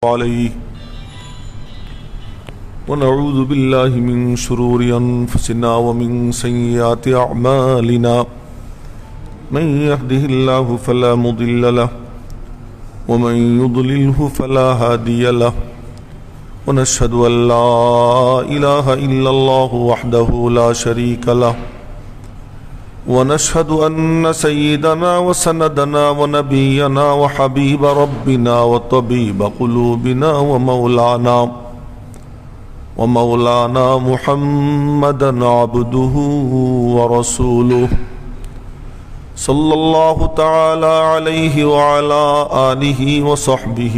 عليه ونعوذ بالله من شرور أنفسنا ومن سيئات أعمالنا من يهده الله فلا مضل له ومن يضلله فلا هادي له ونشهد أن لا إله إلا الله وحده لا شريك له ونشهد أن سيدنا وسندنا ونبينا وحبيب ربنا وطبيب قلوبنا ومولانا محمدا عبده ورسوله صلى الله تعالى عليه وعلى آله وصحبه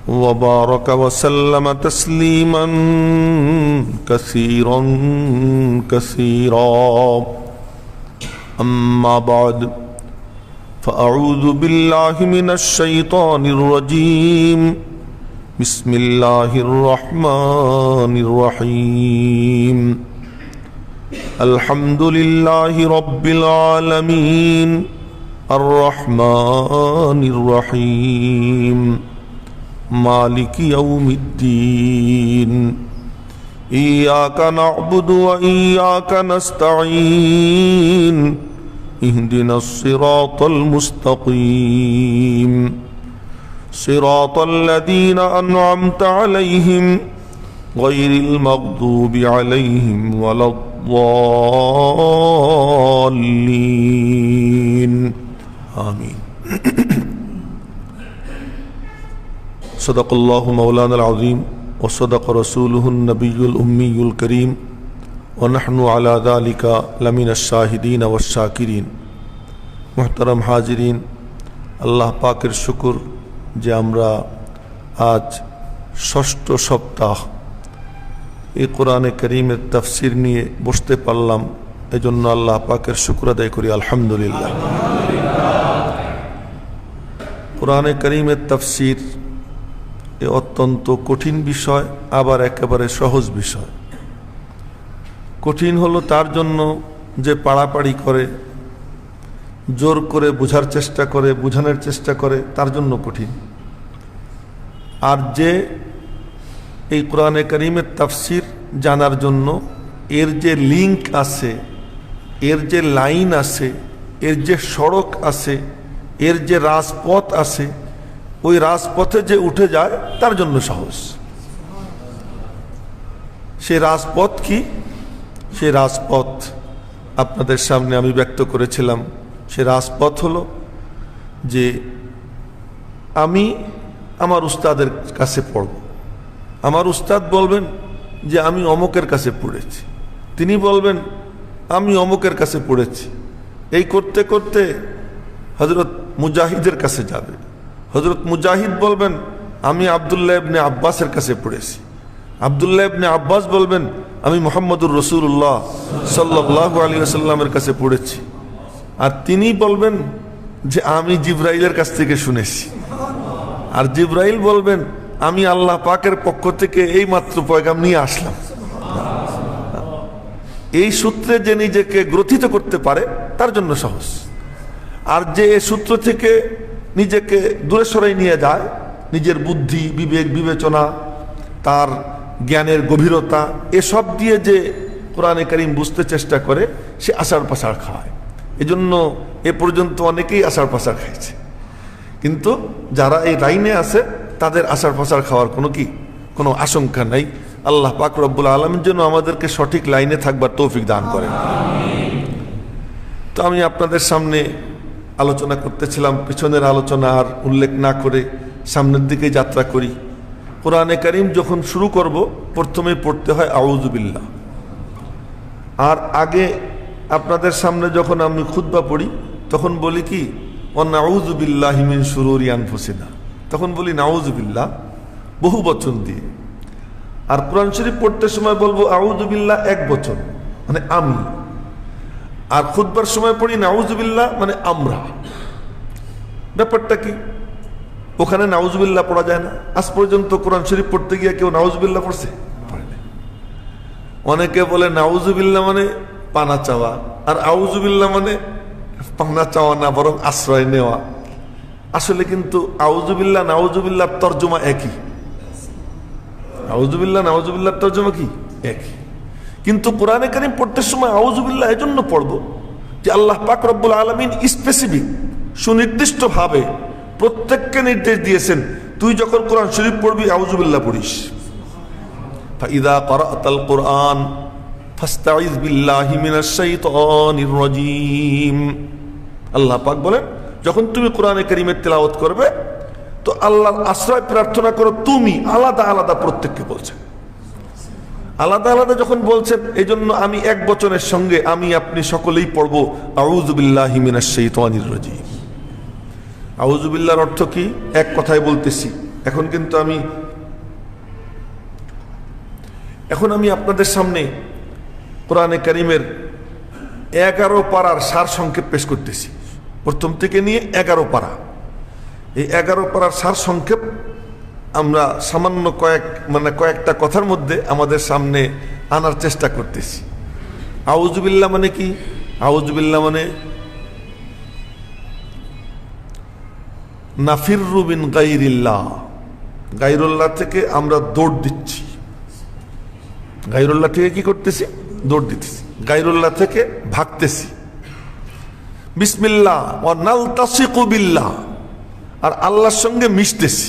وبارك وسلم تسليما كثيرا أما بعد فأعوذ بالله من الشيطان الرجيم بسم الله الرحمن الرحيم الحمد لله رب العالمين الرحمن الرحيم مالك يوم الدين إياك نعبد وإياك نستعين اهدنا الصراط المستقيم صراط الذين أنعمت عليهم غير المغضوب عليهم ولا الضالين آمين صدق الله مولانا العظيم وصدق رسوله النبي الأمي الكريم ونحن على ذلك لمن الشاهدين والشاكرين محترم حاضرین আল্লাহ পাকের শুকর যে আমরা আজ ষষ্ঠ সপ্তাহ এই কোরআনে কারীমের তাফসীর নিয়ে বসতে পারলাম, এজন্য আল্লাহ পাকের শুকর আদায় করি আলহামদুলিল্লাহ। কোরআনে কারীমের তাফসীর এ অত্যন্ত কঠিন বিষয়, আবার একেবারে সহজ বিষয়। কঠিন হলো তার জন্য যে পাড়াপাড়ি করে, জোর করে বোঝার চেষ্টা করে, বোঝানোর চেষ্টা করে, তার জন্য কঠিন। আর যে এই কোরআনে কারীমের তাফসীর জানার জন্য এর যে লিঙ্ক আছে, এর যে লাইন আছে, এর যে সড়ক আছে, এর যে রাজপথ আছে, ওই রাজপথে যে উঠে যায় তার জন্য সহজ। সে রাজপথ কি? সে রাজপথ আপনাদের সামনে আমি ব্যক্ত করেছিলাম। সে রাজপথ হলো যে আমি আমার উস্তাদের কাছে পড়ব, আমার উস্তাদ বলবেন যে আমি অমুকের কাছে পড়েছি, তিনি বলবেন আমি অমুকের কাছে পড়েছি। এই করতে করতে হযরত মুজাহিদের কাছে যাবে, হযরত মুজাহিদ বলবেন আমি আব্দুল্লাহ ইবনে আব্বাসের কাছে পড়েছি, আব্দুল্লাহ ইবনে আব্বাস বলবেন আমি মুহাম্মদুর রাসূলুল্লাহ সাল্লাল্লাহু আলাইহি ওয়াসাল্লামের কাছে পড়েছি। আর তিনি বলবেন যে আমি জিবরাইলের কাছ থেকে শুনেছি, আর জিবরাইল বলবেন আমি আল্লাহ পাকের পক্ষ থেকে এই মাত্র পয়গাম নিয়ে আসলাম। এই সূত্রে যে নিজেকে গ্রথিত করতে পারে তার জন্য সহজ। আর যে এই সূত্র থেকে নিজেকে দূরে সরাই নিয়ে যায়, নিজের বুদ্ধি, বিবেক, বিবেচনা, তার জ্ঞানের গভীরতা, এসব দিয়ে যে কোরআনে কারীম বুঝতে চেষ্টা করে, সে আষাঢ় পাষাঢ় খায়। এজন্য এ পর্যন্ত অনেকেই আষাঢ় পাষাঢ় খাইছে, কিন্তু যারা এই লাইনে আছে তাদের আষাঢ় পাষাঢ় খাওয়ার কোনো আশঙ্কা নাই। আল্লাহ পাক রব্বুল আলামিন যেন আমাদেরকে সঠিক লাইনে থাকবার তৌফিক দান করেন। তো আমি আপনাদের সামনে আলোচনা করতেছিলাম, পিছনের আলোচনা আর উল্লেখ না করে সামনের দিকে যাত্রা করি। কোরআনে কারীম যখন শুরু করব, প্রথমে পড়তে হয় আউযু বিল্লাহ। আর আগে আপনাদের সামনে যখন আমি খুতবা পড়ি তখন বলি কি ওয়া নাউযু বিল্লাহি মিন শুরুরি আনফুসিনা, তখন বলি নাউযু বিল্লাহ বহু বচন দিয়ে। আর কোরআন শরীফ পড়তে সময় বলবো আউযু বিল্লাহ এক বচন, মানে আমি। আর খুতবার সময় পড়ি নাউযু বিল্লাহ মানে আমরা। ব্যাপারটা কি? ওখানে নাউযু বিল্লাহ পড়া যায় না। আজ পর্যন্ত কোরআন শরীফ পড়তে গিয়ে কেউ নাউযু বিল্লাহ পড়ছে? অনেকে বলে নাউযু বিল্লাহ মানে পানা চাওয়া, আর আউযু বিল্লাহ মানে পানা চাওয়া না, বরং আশ্রয় নেওয়া। আসলে কিন্তু আউযুবিল্লাহ নাউযুবিল্লাহর তর্জমা একই। আউযুবিল্লাহ নাউযুবিল্লাহর তর্জমা কি একই, কিন্তু কোরআনে কারীম পড়তে সময় আউযুবিল্লাহ এজন্য পড়বো যে আল্লাহ পাক রব্বুল আলামিন স্পেসিফিক সুনির্দিষ্টভাবে প্রত্যেককে নির্দেশ দিয়েছেন, তুই যখন কোরআন শরীফ পড়বি আউযুবিল্লাহ পড়িস। ফাইদা ক্বারাতাল কুরআন ফাস্তাইজ বিল্লাহি মিনাশ শাইতানির রাজীম। আল্লাহ পাক বলেন, যখন তুমি কোরআনে কারীমের তেলাওয়াত করবে তো আল্লাহর আশ্রয় প্রার্থনা করো। তুমি আলাদা আলাদা প্রত্যেককে বলছেন, আলাদা আলাদা যখন বলছেন, এই জন্য আমি এক বচনের সঙ্গে আমি আপনি সকলেই পড়বো আউযু বিল্লাহি মিনাশ শাইতানির রাজীম। আউযু বিল্লাহর অর্থ কি? এক কথায় বলতেছি। এখন আমি আপনাদের সামনে কোরআনে কারীমের 11 পারার সার সংক্ষেপ পেশ করতেছি, প্রথম থেকে নিয়ে 11 পারা। এই 11 পারার সার সংক্ষেপ আমরা সামান্য কয়েকটা কথার মধ্যে আমাদের সামনে আনার চেষ্টা করতেছি। আউযুবিল্লাহ মানে কি? আউযুবিল্লাহ মানে নাফিররু মিন গায়রিল্লাহ, গায়রুল্লাহ থেকে আমরা দৌড় দিচ্ছি। গায়রুল্লাহ থেকে কি করতেছি? দৌড় দিতেছি। গায়রুল্লাহ থেকে ভাগতেছি। বিসমিল্লাহ ওয়া নালতাসিকু বিল্লাহ, আর আল্লাহর সঙ্গে মিশতেছি।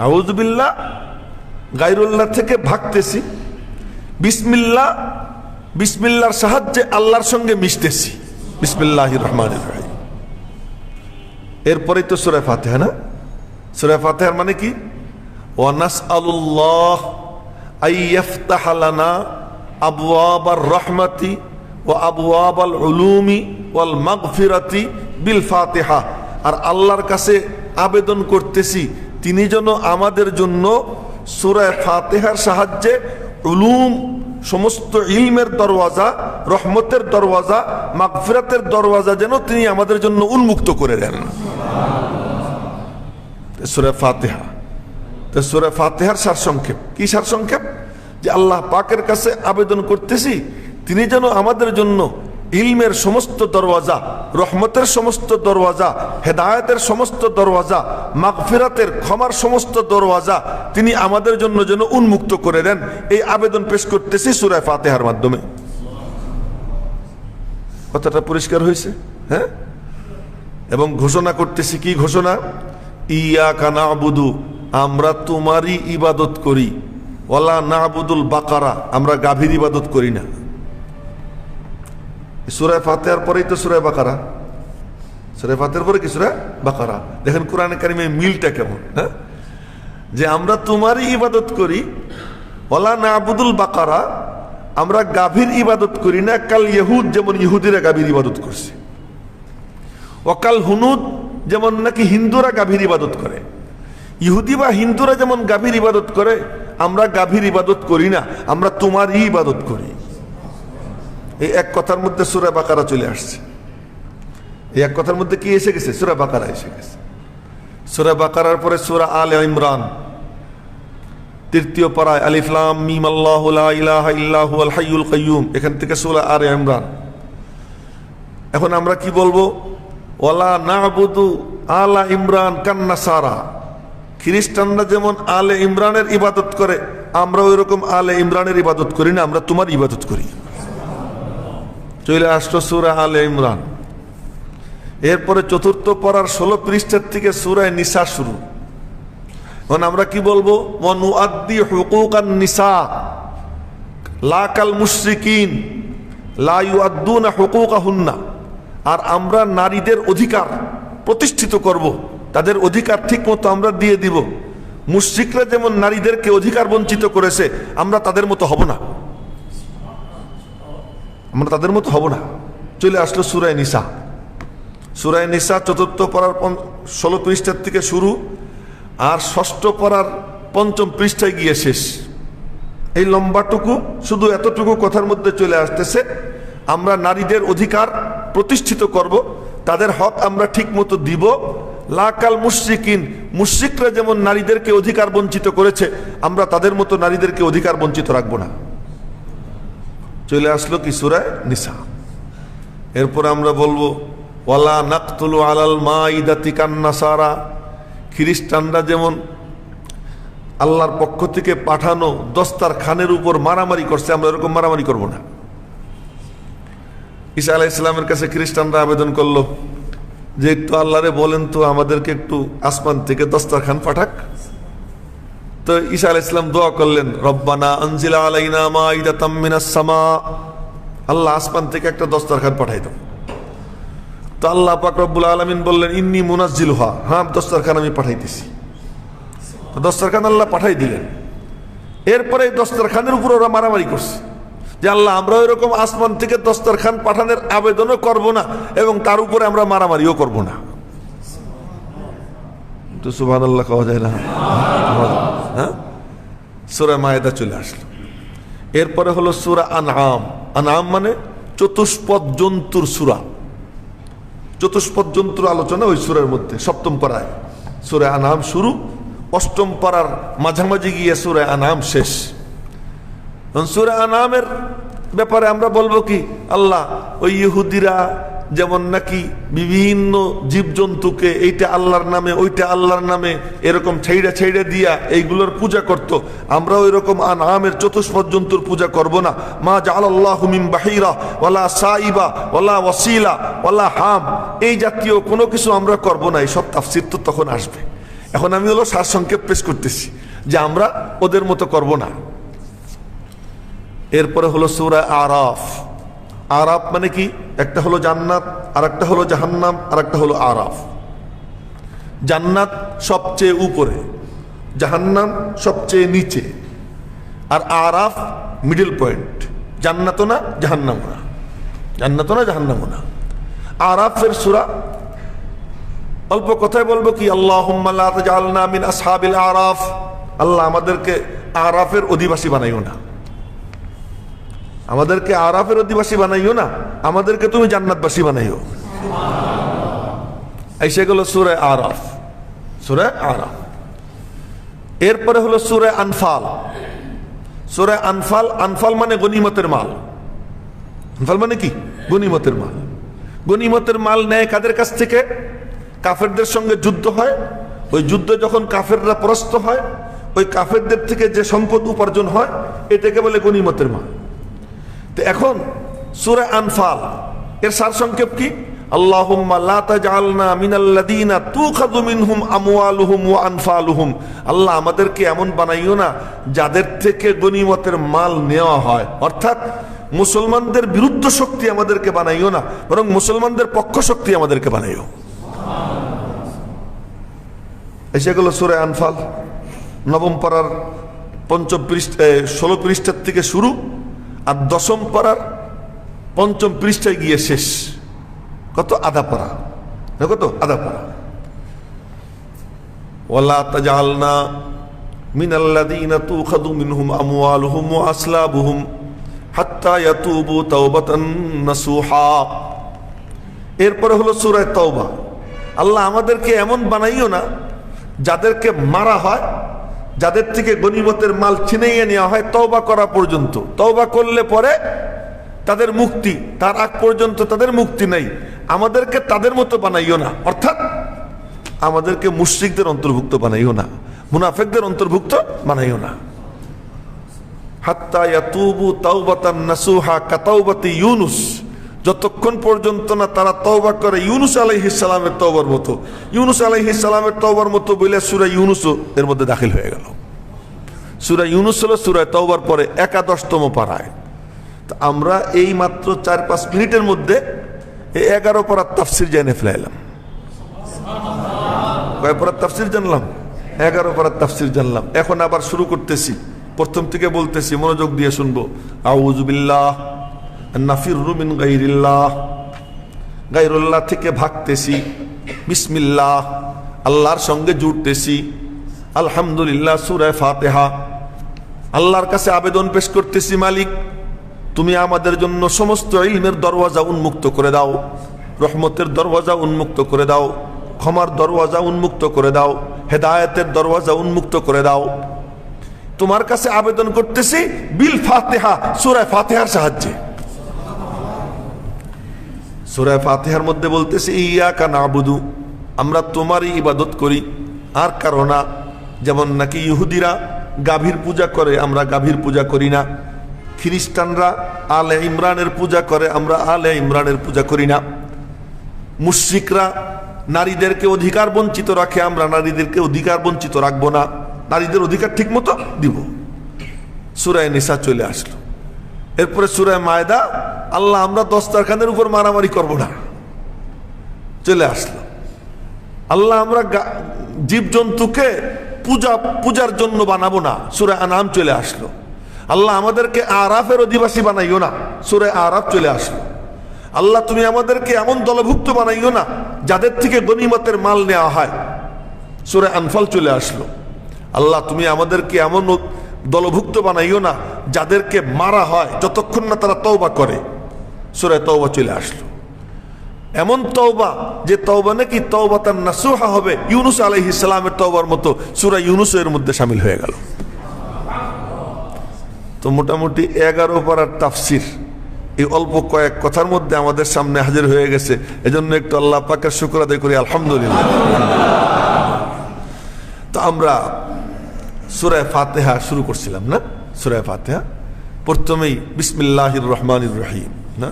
আউযুবিল্লাহ, গায়রুল্লাহ থেকে ভাগতেছি। বিসমিল্লাহ, বিসমিল্লাহর সাহায্যে আল্লাহর সঙ্গে মিশতেছি। বিসমিল্লাহির রহমানির রহিম। এরপরেই তো সূরা ফাতিহা না? সূরা ফাতিহার মানে কি? ওয়া নাসআলুল্লাহ আইয়াফতাহা লানা আবওয়াবার রাহমাতি ওয়া আবওয়াবাল উলুমি ওয়াল মাগফিরাতি বিল ফাতিহা, আর আল্লাহর কাছে আবেদন করতেছি তিনি যেন আমাদের জন্য সূরা ফাতিহার সাহায্যে উলুম, সমস্ত ইলমের দরওয়াজা, রহমতের দরওয়াজা, মাগফিরাতের দরওয়াজা যেন তিনি আমাদের জন্য উন্মুক্ত করে দেন। সূরা ফাতিহা, তো সূরা ফাতিহার সারসংক্ষেপ কি? সারসংক্ষেপ যে আল্লাহ পাকের কাছে আবেদন করতেছি তিনি যেন আমাদের জন্য ইলমের সমস্ত দরওয়াজা, রহমতের সমস্ত দরওয়াজা, হেদায়েতের সমস্ত দরওয়াজা, মাগফিরাতের ক্ষমার সমস্ত দরওয়াজা তিনি আমাদের জন্য যেন উন্মুক্ত করে দেন। এই আবেদন পেশ করতেছি সূরা ফাতিহার মাধ্যমে। কথাটা পরিষ্কার হয়েছে? হ্যাঁ। এবং ঘোষণা করতেছি, কি ঘোষণা? ইয়াকা না'বুদু, আমরা তোমারই ইবাদত করি। ওয়ালা না'বুদুল বাকারা, আমরা গাভীর ইবাদত করি না। সূরা ফাতিহার পরেই তো সূরা বাকারা। সূরা ফাতিহার পরে কি? সূরা বাকারা। দেখেন কোরআনে কারীমে মিলটা কেমন। হ্যাঁ, যে আমরা তোমারই ইবাদত করি। ওয়ালা না'বুদুল বাকারা, আমরা গাভীর ইবাদত করি না। কাল ইহুদ, যেমন ইহুদিরা গাভীর ইবাদত করছে। ওয়াকাল হুনুদ, যেমন নাকি হিন্দুরা গাভীর ইবাদত করে। ইহুদি বা হিন্দুরা যেমন গাভীর ইবাদত করে, আমরা গাভীর ইবাদত করি না, আমরা তোমারই ইবাদত করি। এই এক কথার মধ্যে সূরা বাকারা চলে আসছে। এই এক কথার মধ্যে কি এসে গেছে? সূরা বাকারা এসে গেছে। সূরা বাকারার পরে সূরা আলে ইমরান, তৃতীয় পারায় আলিফ লাম মিম আল্লাহু লা ইলাহা ইল্লা হুয়াল হাইয়ুল কাইয়্যুম, এখান থেকে সূরা আলে ইমরান। এখন আমরা কি বলবো? ওয়ালা না'বুদু আলা ইমরান কান্নাসারা, খ্রিস্টানরা যেমন আলে ইমরানের ইবাদত করে, আমরা ওইরকম আলে ইমরানের ইবাদত করি না, আমরা তোমার ইবাদত করি। চলে আসলো সূরা আলে ইমরান। এরপরে চতুর্থ পারার 16 পৃষ্ঠার থেকে সূরা নিসা শুরু। এখন আমরা কি বলবো? ওয়া নুআদ্দি হুকুকান নিসা লা কাল মুশরিকিন লা ইউআদ্দুনা হুকুকাহুন্না, আর আমরা নারীদের অধিকার প্রতিষ্ঠিত করব, তাদের অধিকার ঠিক মতো আমরা দিয়ে দিব। মুশরিকরা যেমন নারীদেরকে অধিকার বঞ্চিত করেছে, আমরা তাদের মতো হব না, আমরা তাদের মতো হব না। চলে আসলো সূরা নিসা। সূরা নিসা চতুর্থ পারার 16 পৃষ্ঠার থেকে শুরু, আর ষষ্ঠ পারার 5ম পৃষ্ঠায় গিয়ে শেষ। এই লম্বাটুকু শুধু এতটুকু কথার মধ্যে চলে আসতেছে, আমরা নারীদের অধিকার প্রতিষ্ঠিত করব, তাদের হক আমরা ঠিক মতো দিব। লাকাল মুশরিকিন, মুশরিকরা যেমন নারীদেরকে অধিকার বঞ্চিত করেছে, আমরা তাদের মতো নারীদেরকে অধিকার বঞ্চিত রাখবো না। চলে আসলো কি? সূরা নিসা। এরপর আমরা বলবো ওয়ালা নাকতুলু আলাল মাইদাতি কান্নাসারা, খ্রিস্টানরা যেমন আল্লাহর পক্ষ থেকে পাঠানো দস্তারখানের উপর মারামারি করছে, আমরা এরকম মারামারি করব না। ঈসা আলাইহিস সালামের কাছে খ্রিস্টানরা আবেদন করলো যে একটু আল্লাহরে বলেন তো আমাদেরকে একটু আসমান থেকে দস্তারখান পাঠাক। তো ঈসা আলাইহিস সালাম দোয়া করলেন, রব্বানা আনজিল আলাইনা মাইদাতাম মিনাস সামা, আল্লাহ আসমান থেকে একটা দস্তারখান পাঠাই দাও। তো আল্লাহ পাক রব্বুল আলামিন বললেন, ইন্নী মুনাজ্জিলুহা, হ্যাঁ দস্তারখান আমি পাঠাইতেছি। তো দস্তারখান আল্লাহ পাঠাই দিলেন। এরপরে দস্তারখানের উপর ওরা মারামারি করছে যে আল্লাহ আমরা এরকম আসমান থেকে দস্তারখান পাঠানোর আবেদনও করব না এবং তার উপরে আমরা মারামারিও করব না। তো সুবহানাল্লাহ কওয়া যায় না? হ্যাঁ, সূরা মায়েদা চলে আসলো। এরপরে হলো সূরা আনআম। আনআম মানে চতুষ্পদ জন্তুর সূরা। চতুষ্পদ জন্তুর আলোচনা ওই সূরার মধ্যে সপ্তম পারায়। সূরা আনআম শুরু, অষ্টম পারার মাঝামাঝি গিয়ে সূরা আনআম শেষ। সূরা আনআমের ব্যাপারে আমরা বলবো কি, আল্লাহ ওই ইহুদিরা যেমন নাকি বিভিন্ন জীবজন্তুকে এইটা আল্লাহর নামে ওইটা আল্লাহর নামে এরকম ছেড়ে ছেড়ে দিয়া এইগুলোর পূজা করত, আমরা ওই রকম আনআমের চতুষ্পদ জন্তুর পূজা করব না। মা জাআলাল্লাহু মিন বাহিরা ওয়ালা সাইবা ওয়ালা ওয়াসিলা ওয়ালা হাম, এই জাতীয় কোনো কিছু আমরা করব না। এই সব তাফসীর তো তখন আসবে। এখন আমি হলো সারসংক্ষেপ পেশ করতেছি যে আমরা ওদের মতো করব না। এরপরে হলো সূরা আরাফ। আরাফ মানে কি, একটা হলো জান্নাত, আর একটা হলো জাহান্নাম, আর একটা হলো আরাফ। জান্নাত সবচেয়ে উপরে, জাহান্নাম সবচেয়ে নিচে, আর আরাফ মিডল পয়েন্ট। জান্নাতও না জাহান্নামও না, জান্নাতও না জাহান্নামও না। আরাফের সূরা অল্প কথায় বলবো কি, আল্লাহুম্মা লা তাজআলনা মিন আসহাবিল আরাফ, আল্লাহ আমাদেরকে আরাফের অধিবাসী বানাইও না, আমাদেরকে আরাফের অধিবাসী বানাইও না, আমাদেরকে তুমি জান্নাতবাসী বানাইও। এই সেগুলো সূরা আরাফ, সূরা আরাফ। এরপরে হলো সূরা আনফাল। সূরা আনফাল, আনফাল মানে গনিমতের মাল। আনফাল মানে কি, গনিমতের মাল। গনিমতের মাল নেয় কাদের কাছ থেকে? কাফেরদের সঙ্গে যুদ্ধ হয়, ওই যুদ্ধ যখন কাফেররা পরাস্ত হয়, ওই কাফেরদের থেকে যে সম্পদ উপার্জন হয় এটাকে বলে গনিমতের মাল। তো এখন সূরা আনফাল এর সারসংক্ষেপ কি, আল্লাহুম্মা লা তাজআলনা মিনাল্লাযীনা তুখাযু মিনহুম আমওয়ালুহুম ওয়া আনফালুহুম, আল্লাহ আমাদেরকে এমন বানাইও না যাদের থেকে গনিমতের মাল নেওয়া হয়, অর্থাৎ মুসলমানদের বিরুদ্ধ শক্তি আমাদেরকে বানাইও না, বরং মুসলমানদের পক্ষ শক্তি আমাদেরকে বানাইও। সেগুলো সূরা আনফাল নবম পারার পঞ্চম পৃষ্ঠা 16 পৃষ্ঠার থেকে শুরু, আর দশম পারার পঞ্চম পৃষ্ঠায় গিয়ে শেষ। কত? আধা পারা। কত? আধা পারা। ওয়ালা তাজআলনা মিনাল্লাযীনা তুখাযু মিনহুম আমওয়ালুহুম ওয়া আসলাবুহুম হাত্তা ইয়াতুবু তাওবাতান নাসুহা। এরপরে হলো সূরা তাওবা। আল্লাহ আমাদেরকে এমন বানাইও না যাদেরকে মারা হয়, যাদের থেকে গনিমতের মাল ছিনিয়ে নেওয়া হয় তওবা করা পর্যন্ত। তওবা করলে পরে তাদের মুক্তি, তার আগ পর্যন্ত তাদের মুক্তি নেই। আমাদেরকে তাদের মতো বানাইও না, অর্থাৎ আমাদেরকে মুশরিকদের অন্তর্ভুক্ত বানাইও না, মুনাফিকদের অন্তর্ভুক্ত বানাইও না। হাত্তা ইয়াতুবু তাওবাতান নাসুহা কাতাওবাতি ইউনুস, যতক্ষণ পর্যন্ত না তারা তওবা করে ইউনুস আলাইহিস সালামের তওবার মতো। ইউনুস আলাইহিস সালামের তওবার মতো বলে সূরা ইউনুসও এর মধ্যে দাখিল হয়ে গেল। সূরা ইউনুস হলো সূরা তওবার পরে 11তম পারায়। তো আমরা এই মাত্র 4-5 মিনিটের মধ্যে এই 11 পারার তাফসীর জেনে ফেলাইলাম। কয় পারার তাফসীর জানলাম? 11 পারার তাফসীর জানলাম। এখন আবার শুরু করতেছি, প্রথম থেকে বলতেছি, মনোযোগ দিয়ে শুনবো। আউযু বিল্লাহ নাফিরু মিন গায়রিল্লাহ, গায়রুল্লাহ থেকে ভাগতেছি। বিসমিল্লাহ, আল্লাহর সঙ্গে জুড়তেছি। আলহামদুলিল্লাহ, সূরা ফাতিহা। আল্লাহর কাছে আবেদন পেশ করতেছি, মালিক তুমি আমাদের জন্য সমস্ত ইলমের দরওয়াজা উন্মুক্ত করে দাও, রহমতের দরওয়াজা উন্মুক্ত করে দাও, ক্ষমার দরওয়াজা উন্মুক্ত করে দাও, হেদায়েতের দরওয়াজা উন্মুক্ত করে দাও। তোমার কাছে আবেদন করতেছি বিল ফাতিহা, সূরা ফাতিহার সাহায্যে। সূরা ফাতিহার মধ্যে বলতেছে ইয়াকা নাবুদু, আমরা তোমারই ইবাদত করি আর কারো না। যেমন নাকি ইহুদিরা গাভীর পূজা করে, আমরা গাভীর পূজা করি না। খ্রিস্টানরা আলে ইমরানের পূজা করে, আমরা আলে ইমরানের পূজা করি না। মুশরিকরা নারীদেরকে অধিকার বঞ্চিত রাখে, আমরা নারীদেরকে অধিকার বঞ্চিত রাখবো না, নারীদের অধিকার ঠিক মতো দিব। সূরা নিসা চলে আসলো। এরপরে সূরা মায়দা, আল্লাহ আমরা দস্তারখানের উপর মারামারি করব না, চলে আসলো। আল্লাহ আমরা জীবজন্তুকে পূজার জন্য বানাবো না, সূরা আনাম চলে আসলো। আল্লাহ আমাদেরকে আরাফের অধিবাসী বানাইও না, সূরা আরাফ চলে আসলো। আল্লাহ তুমি আমাদেরকে এমন দলভুক্ত বানাইও না যাদের থেকে গনিমতের মাল নেওয়া হয়, সূরা আনফাল চলে আসলো। আল্লাহ তুমি আমাদেরকে এমন দলভুক্ত বানাইও না যাদেরকে মারা হয় যতক্ষণ না তারা তওবা করে, সূরা তওবা চলে আসলো। এমন তওবা যে তওবা নাকি তওবাতান নাসুহা হবে, ইউনূস আলাইহিস সালামের তওবার মতো, সূরা ইউনূসের মধ্যে শামিল হয়ে গেল। তো মোটামুটি 11 পারার তাফসির এই অল্প কয়েক কথার মধ্যে আমাদের সামনে হাজির হয়ে গেছে। এজন্য একটু আল্লাহ পাকের শুকর আদায় করি, আলহামদুলিল্লাহ। তো আমরা সূরা ফাতিহা শুরু করছিলাম না? সূরা ফাতিহা প্রথমেই বিসমিল্লাহির রহমানির রহিম না,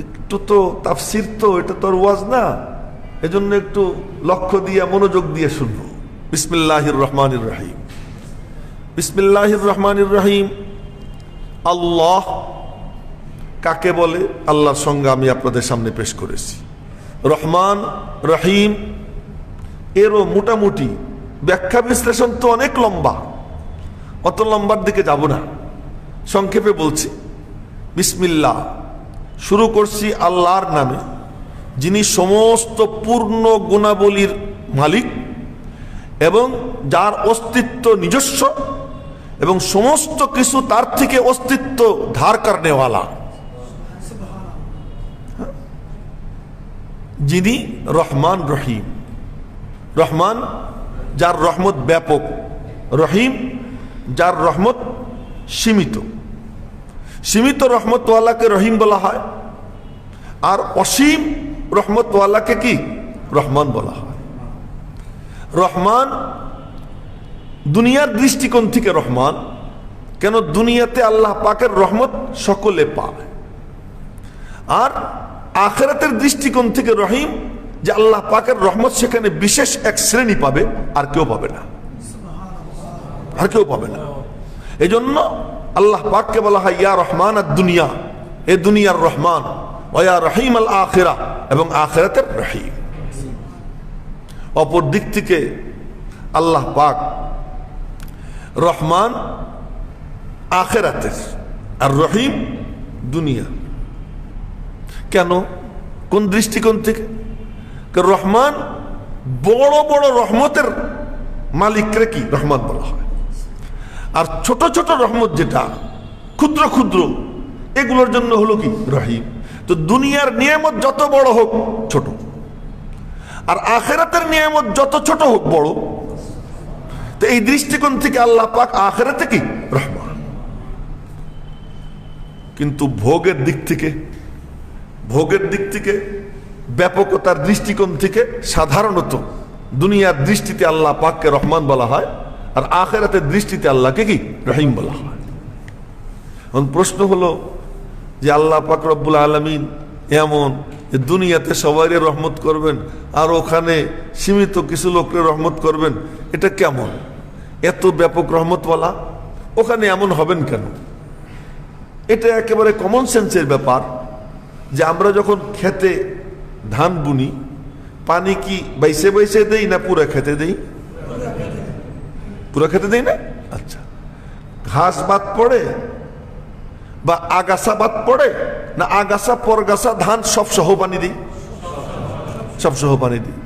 একটু তো তাফসির, তো এটা তো ওয়াজ না, এজন্য একটু লক্ষ্য দিয়ে মনোযোগ দিয়ে শুনবো। বিসমিল্লাহির রহমানির রহিম। বিসমিল্লাহির রহমানির রহিম। আল্লাহ কাকে বলে, আল্লাহর সঙ্গে আমি আপনাদের সামনে পেশ করেছি। রহমান রহিম এরও মোটামুটি ব্যাখ্যা বিশ্লেষণ তো অনেক লম্বা, অত লম্বার দিকে যাব না, সংক্ষেপে বলছি। বিসমিল্লাহ, শুরু করছি আল্লাহর নামে, যিনি সমস্ত পূর্ণ গুণাবলীর মালিক এবং যার অস্তিত্ব নিজস্ব এবং সমস্ত কিছু তার থেকে অস্তিত্ব ধার করনেওয়ালা, যিনি রহমান রহিম। রহমান যার রহমত ব্যাপক, রহিম যার রহমত সীমিত। সীমিত রহমতওয়ালাকে রহিম বলা হয়, আর অসীম রহমতওয়ালাকে কি রহমান বলা হয়। রহমান দুনিয়ার দৃষ্টিকোণ থেকে রহমান, কেন দুনিয়াতে আল্লাহ পাকের রহমত সকলে পায়। আর আখিরাতের দৃষ্টিকোণ থেকে রহিম, যে আল্লাহ পাকের রহমত সেখানে বিশেষ এক শ্রেণী পাবে, আর কেউ পাবে না, আর কেউ পাবে না। এই জন্য আল্লাহ পাককে বলা হয় ইয়া রহমান আর দুনিয়া, এ দুনিয়ার রহমান, ওয়া রহিম আল আখিরা, এবং আখিরাতের রহিম। অপর দিক থেকে আল্লাহ পাক রহমান আখিরাতের আর রহিম দুনিয়া। কেন, কোন দৃষ্টিকোণ থেকে? রহমান বড় বড় রহমতের মালিকরে কি রহমান বলা হয়, আর ছোট ছোট রহমত যেটা ক্ষুদ্র ক্ষুদ্র, এগুলোর জন্য হলো কি রহিম। তো দুনিয়ার নিয়ামত যত বড় হোক ছোট, আর আখিরাতের নিয়ামত যত ছোট হোক বড়। তো এই দৃষ্টিকোণ থেকে আল্লাহ পাক আখিরাতে কি রহমান। কিন্তু ভোগের দিক থেকে, ভোগের দিক থেকে, ব্যাপকতার দৃষ্টিকোণ থেকে সাধারণত দুনিয়ার দৃষ্টিতে আল্লাহ পাককে রহমান বলা হয়, আর আখিরাতের দৃষ্টিতে আল্লাহকে কি রহিম বলা হয়। এখন প্রশ্ন হলো যে আল্লাহ পাক রব্বুল আলামিন এমন যে দুনিয়াতে সবাইরে রহমত করবেন আর ওখানে সীমিত কিছু লোককে রহমত করবেন, এটা কেমন? এত ব্যাপক রহমতওয়ালা ওখানে এমন হবেন কেন? এটা একেবারে কমন সেন্সের ব্যাপার যে আমরা যখন খেতে ধান বুনি, পানি কি বাইসে বাইসে দেই না পুরা খেতে দেই? পুরা খেতে দেই না? আচ্ছা, ঘাস বাদ পড়ে বা আগাছা বাদ পড়ে না আগাছা পরগাছা ধান সব সহ পানি দিই? সব সহ পানি দিই।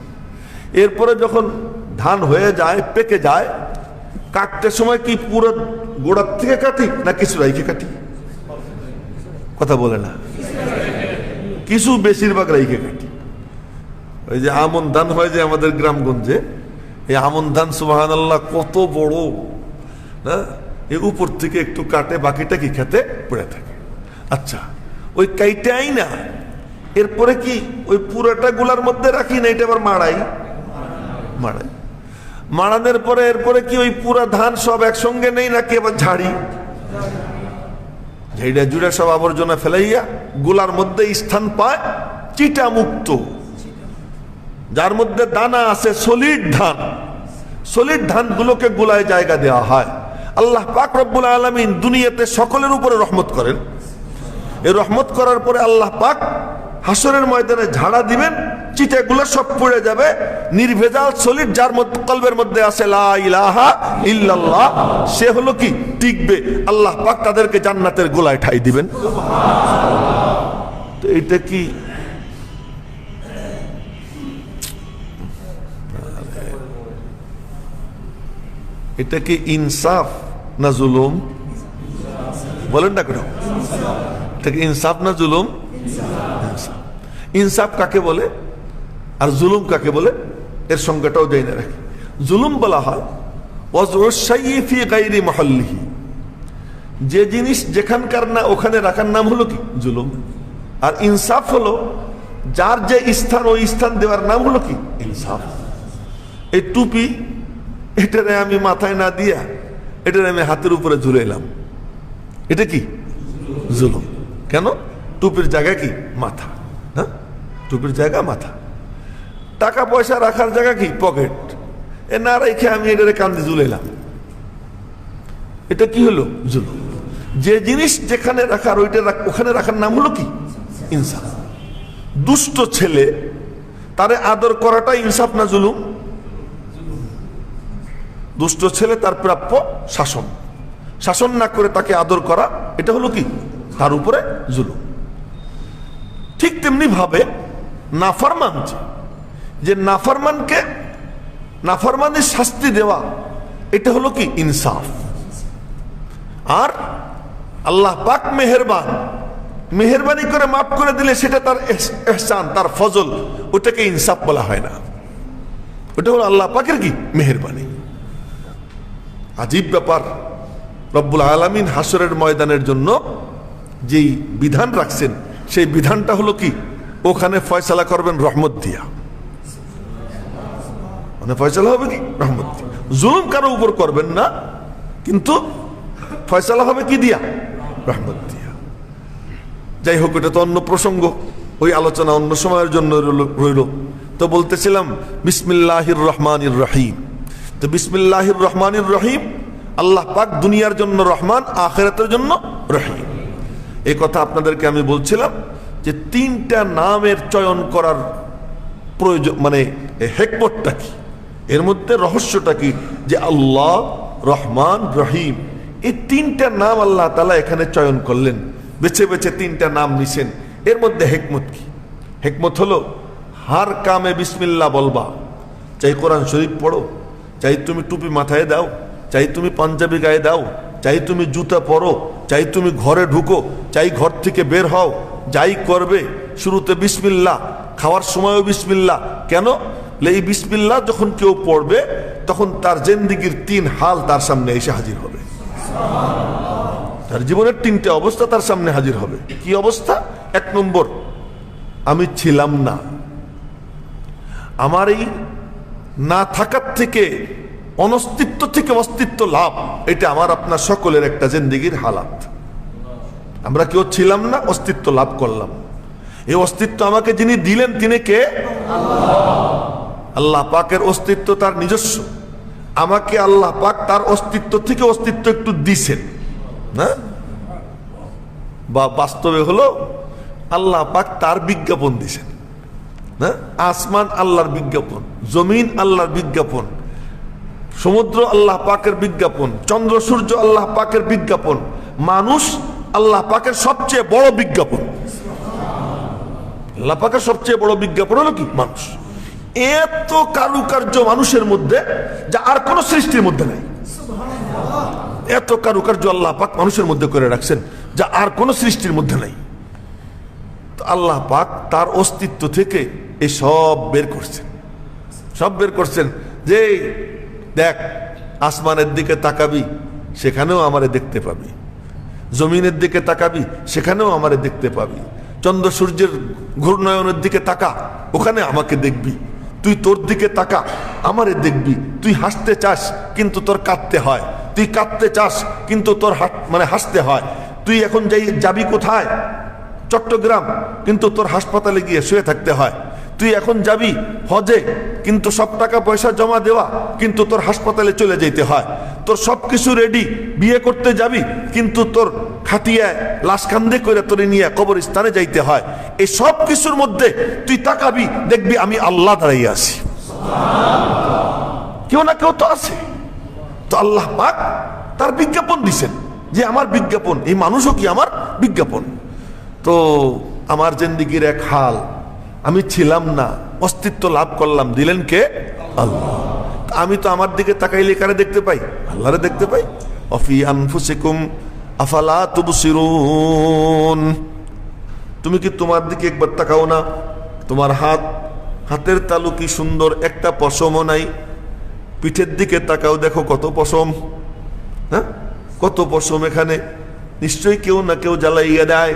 এরপরে যখন ধান হয়ে যায়, পেকে যায়, কাটতে সময় কি পুরো গোড়ার থেকে কাটি না কিছু রাইখে কাটি? কথা বলে না, কিছু বেশিরভাগ রাইখে কাটি। ওই যে আমন ধান হয় যে আমাদের গ্রামগঞ্জে, এই আমন ধান সুবহানাল্লাহ কত বড় না, এই উপর থেকে একটু কাটে, বাকিটা কি খেতে পড়ে থাকে। আচ্ছা, ওই কাইটাই না এরপরে কি ওই পুরাটা গুলার মধ্যে রাখি না, এটা আবার মাড়াই, মাড়ানোর পরে এরপরে কি ওই পুরা ধান সব একসঙ্গে নেই নাকি আবার ঝাড়ি, ঝাড়িটা জুড়ে সব আবর্জনা ফেলাইয়া গুলার মধ্যে স্থান পায় চিটা মুক্ত, যার মধ্যে দানা আছে সলিড ধান গুলোকে গুলায় জায়গা দেওয়া হয়। আল্লাহ পাক রব্বুল আলামিন দুনিয়াতে সকলের উপরে রহমত করেন। এই রহমত করার পরে আল্লাহ পাক হাসরের ময়দানে ঝাড়া দিবেন, চিটাগুলো সব পড়ে যাবে, নির্ভেজাল সলিড যার মধ্যে কলবের মধ্যে আছে লা ইলাহা ইল্লাল্লাহ, সে হলো কি টিকবে। আল্লাহ পাক তাদেরকে জান্নাতের গোলায় ঠাই দিবেন। তো এটা কি ইনসাফ না জুলুম? বলেন না কেন, এটা কি ইনসাফ না জুলুম? ইনসাফ কাকে বলে আর জুলুম কাকে বলে এর সংজ্ঞাটাও দেয় না রাখি। জুলুম বলা হয় ওয়াজউশাইয়ি গায়রি মাহাল্লিহি, যে জিনিস যেখানকার না ওখানে রাখার নাম হলো কি জুলুম। আর ইনসাফ হলো যার যে স্থান ওই স্থান দেওয়ার নাম হলো কি ইনসাফ। এই টুপি এটারে আমি মাথায় না দিয়া এটারে আমি হাতের উপরে ঝুলে এলাম, এটা কি জুলুম। কেন? টুপির জায়গা কি মাথা, হ্যাঁ টুপির জায়গা মাথা। টাকা পয়সা রাখার জায়গা কি পকেট, এ না রেখে আমি এটারে কান্দে ঝুলে এলাম, এটা কি হলো জুলুম। যে জিনিস যেখানে রাখার ওইটা ওখানে রাখার নাম হলো কি ইনসাফ। দুষ্ট ছেলে তারে আদর করাটা ইনসাফ না জুলুম? দুষ্ট ছেলে তার প্রাপ্য শাসন না করে তাকে আদর করা, এটা হলো কি তার উপরে জুলুম। ঠিক তেমনি ভাবে নাফরমান, যে নাফরমানকে নাফরমানের শাস্তি দেওয়া, এটা হলো কি ইনসাফ। আর আল্লাহ পাক মেহেরবানি করে মাফ করে দিলে সেটা তার ইহসান, তার ফজল, ওটাকে ইনসাফ বলা হয় না, ওটা হলো আল্লাহ পাকের কি মেহেরবানি। আজীব ব্যাপার, রব্বুল আলামিন হাসরের ময়দানের জন্য যেই বিধান রাখছেন সেই বিধানটা হলো কি ওখানে ফয়সালা করবেন রহমত দিয়া, মানে ফয়সালা হবে কি রহমত দিয়া। জুলুম কারো উপর করবেন না, কিন্তু ফয়সালা হবে কি দিয়া রহমত দিয়া। যাই হোক, এটা তো অন্য প্রসঙ্গ, ওই আলোচনা অন্য সময়ের জন্য রইল। তো বলতেছিলাম বিসমিল্লাহির রহমানির রহিম। তো বিসমিল্লাহির রহমানির রহিম, আল্লাহ পাক দুনিয়ার জন্য রহমান, আখিরাতের জন্য রহিম। এই কথা আপনাদেরকে আমি বলছিলাম যে তিনটা নামের চয়ন করার প্রয়োজন, মানে হিকমতটা কি, এর মধ্যে রহস্যটা কি, যে আল্লাহ রহমান রহিম এই তিনটা নাম আল্লাহ তাআলা এখানে চয়ন করলেন, বেছে বেছে তিনটা নাম নিছেন। এর মধ্যে হিকমত কি? হিকমত হলো হার কামে বিসমিল্লাহ বলবা, চাই কোরআন শরীফ পড়ো, চাই তুমি টুপি মাথায় দাও, চাই তুমি পাঞ্জাবি গায়ে দাও, চাই তুমি জুতা পরো, চাই তুমি ঘরে ঢুকো, চাই ঘর থেকে বের হও, যাই করবে শুরুতে বিসমিল্লাহ, খাওয়ার সময়ও বিসমিল্লাহ। কেন? এই বিসমিল্লাহ যখন কেউ পড়বে তখন তার জিন্দেগির তিন হাল তার সামনে এসে হাজির হবে, তার জীবনের তিনটে অবস্থা তার সামনে হাজির হবে। কি অবস্থা? এক নম্বর, আমি ছিলাম না, আমার এই না থাকার থেকে, অনস্তিত্ব থেকে অস্তিত্ব লাভ, এটা আমার আপনার সকলের একটা জিন্দেগির হালাত। আমরা কেউ ছিলাম না, অস্তিত্ব লাভ করলাম। এই অস্তিত্ব আমাকে যিনি দিলেন তিনি কে? আল্লাহ পাকের অস্তিত্ব তার নিজস্ব। আমাকে আল্লাহ পাক তার অস্তিত্ব থেকে অস্তিত্ব একটু দিছেন না, বা বাস্তবে হলো আল্লাহ পাক তার বিজ্ঞাপন দিছেন না। আসমান আল্লাহর বিজ্ঞাপন, জমিন আল্লাহর বিজ্ঞাপন, সমুদ্র আল্লাহ পাকের বিজ্ঞাপন, চন্দ্র সূর্য আল্লাহ পাকের বিজ্ঞাপন, মানুষ আল্লাহ পাকের সবচেয়ে বড় বিজ্ঞাপন। আল্লাহ পাকের সবচেয়ে বড় বিজ্ঞাপন হলো কি? মানুষ। এত কারুকার্য মানুষের মধ্যে যা আর কোন সৃষ্টির মধ্যে নাই। এত কারুকার্য আল্লাহ পাক মানুষের মধ্যে করে রাখছেন যা আর কোন সৃষ্টির মধ্যে নাই। তো আল্লাহ পাক তার অস্তিত্ব থেকে এই সব বের করছেন, সব বের করছেন। যে দেখ, আসমানের দিকে তাকাবি সেখানেও আমারে দেখতে পাবি, জমিনের দিকে তাকাবি সেখানেও আমারে দেখতে পাবি, চন্দ্র সূর্যের ঘূর্ণায়নের দিকে তাকা, ওখানে আমাকে দেখবি। তুই তোর দিকে তাকা, আমারে দেখবি। তুই হাসতে চাস কিন্তু তোর কাঁদতে হয়, তুই কাঁদতে চাস কিন্তু তোর হাসতে হয়। তুই এখন যাবি কোথায়? চট্টগ্রাম, কিন্তু তোর হাসপাতালে গিয়ে শুয়ে থাকতে হয়। তুই এখন যাবি হজে, কিন্তু সব টাকা পয়সা জমা দেওয়া, কিন্তু তোর হাসপাতালে চলে যেতে হয়। তোর সবকিছু রেডি, বিয়ে করতে যাবি, কিন্তু তোর খাটিয়ায় লাশ কান্দে করে তোরে নিয়ে কবরস্থানে যাইতে হয়। এই সব কিছুর মধ্যে তুই তাকাবি, দেখবি আমি আল্লাহ দাঁড়িয়ে আছি। কেউ না কেউ তো আছে। তো আল্লাহ পাক তার বিজ্ঞাপন দিছেন যে আমার বিজ্ঞাপন, এই মানুষও কি আমার বিজ্ঞাপন। তো আমার জিন্দেগির এক হাল, আমি ছিলাম না, অস্তিত্ব লাভ করলাম, দিলেন কে? আল্লাহ। আমি তো আমার দিকে তাকাইলে কারে দেখতে পাই? আল্লাহরে দেখতে পাই। অফি আনফুসিকুম আফালা তুবসিরুন। তুমি কি তোমার দিকে একবার তাকাও না? তোমার হাতের তালু কি সুন্দর, একটা পশমও নাই। পিঠের দিকে তাকাও, দেখো কত পশম, হ্যাঁ কত পশম এখানে। নিশ্চয়ই কেউ না কেউ জ্বালাইয়া দেয়,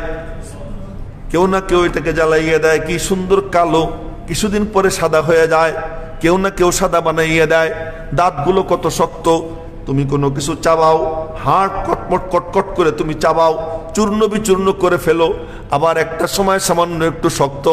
কেউ না কেউ এটাকে জ্বালাইয়া দেয়। কি সুন্দর কালো, কিছুদিন পরে সাদা হয়ে যায়, কেউ না কেউ সাদা বানাইয়া দেয়। দাঁতগুলো কত শক্ত, তুমি কোনো কিছু চাবাও, হাড় কটমট কটকট করে তুমি চাবাও, চূর্ণ বিচূর্ণ করে ফেলো। আবার একটা সময় সামান্য একটু শক্ত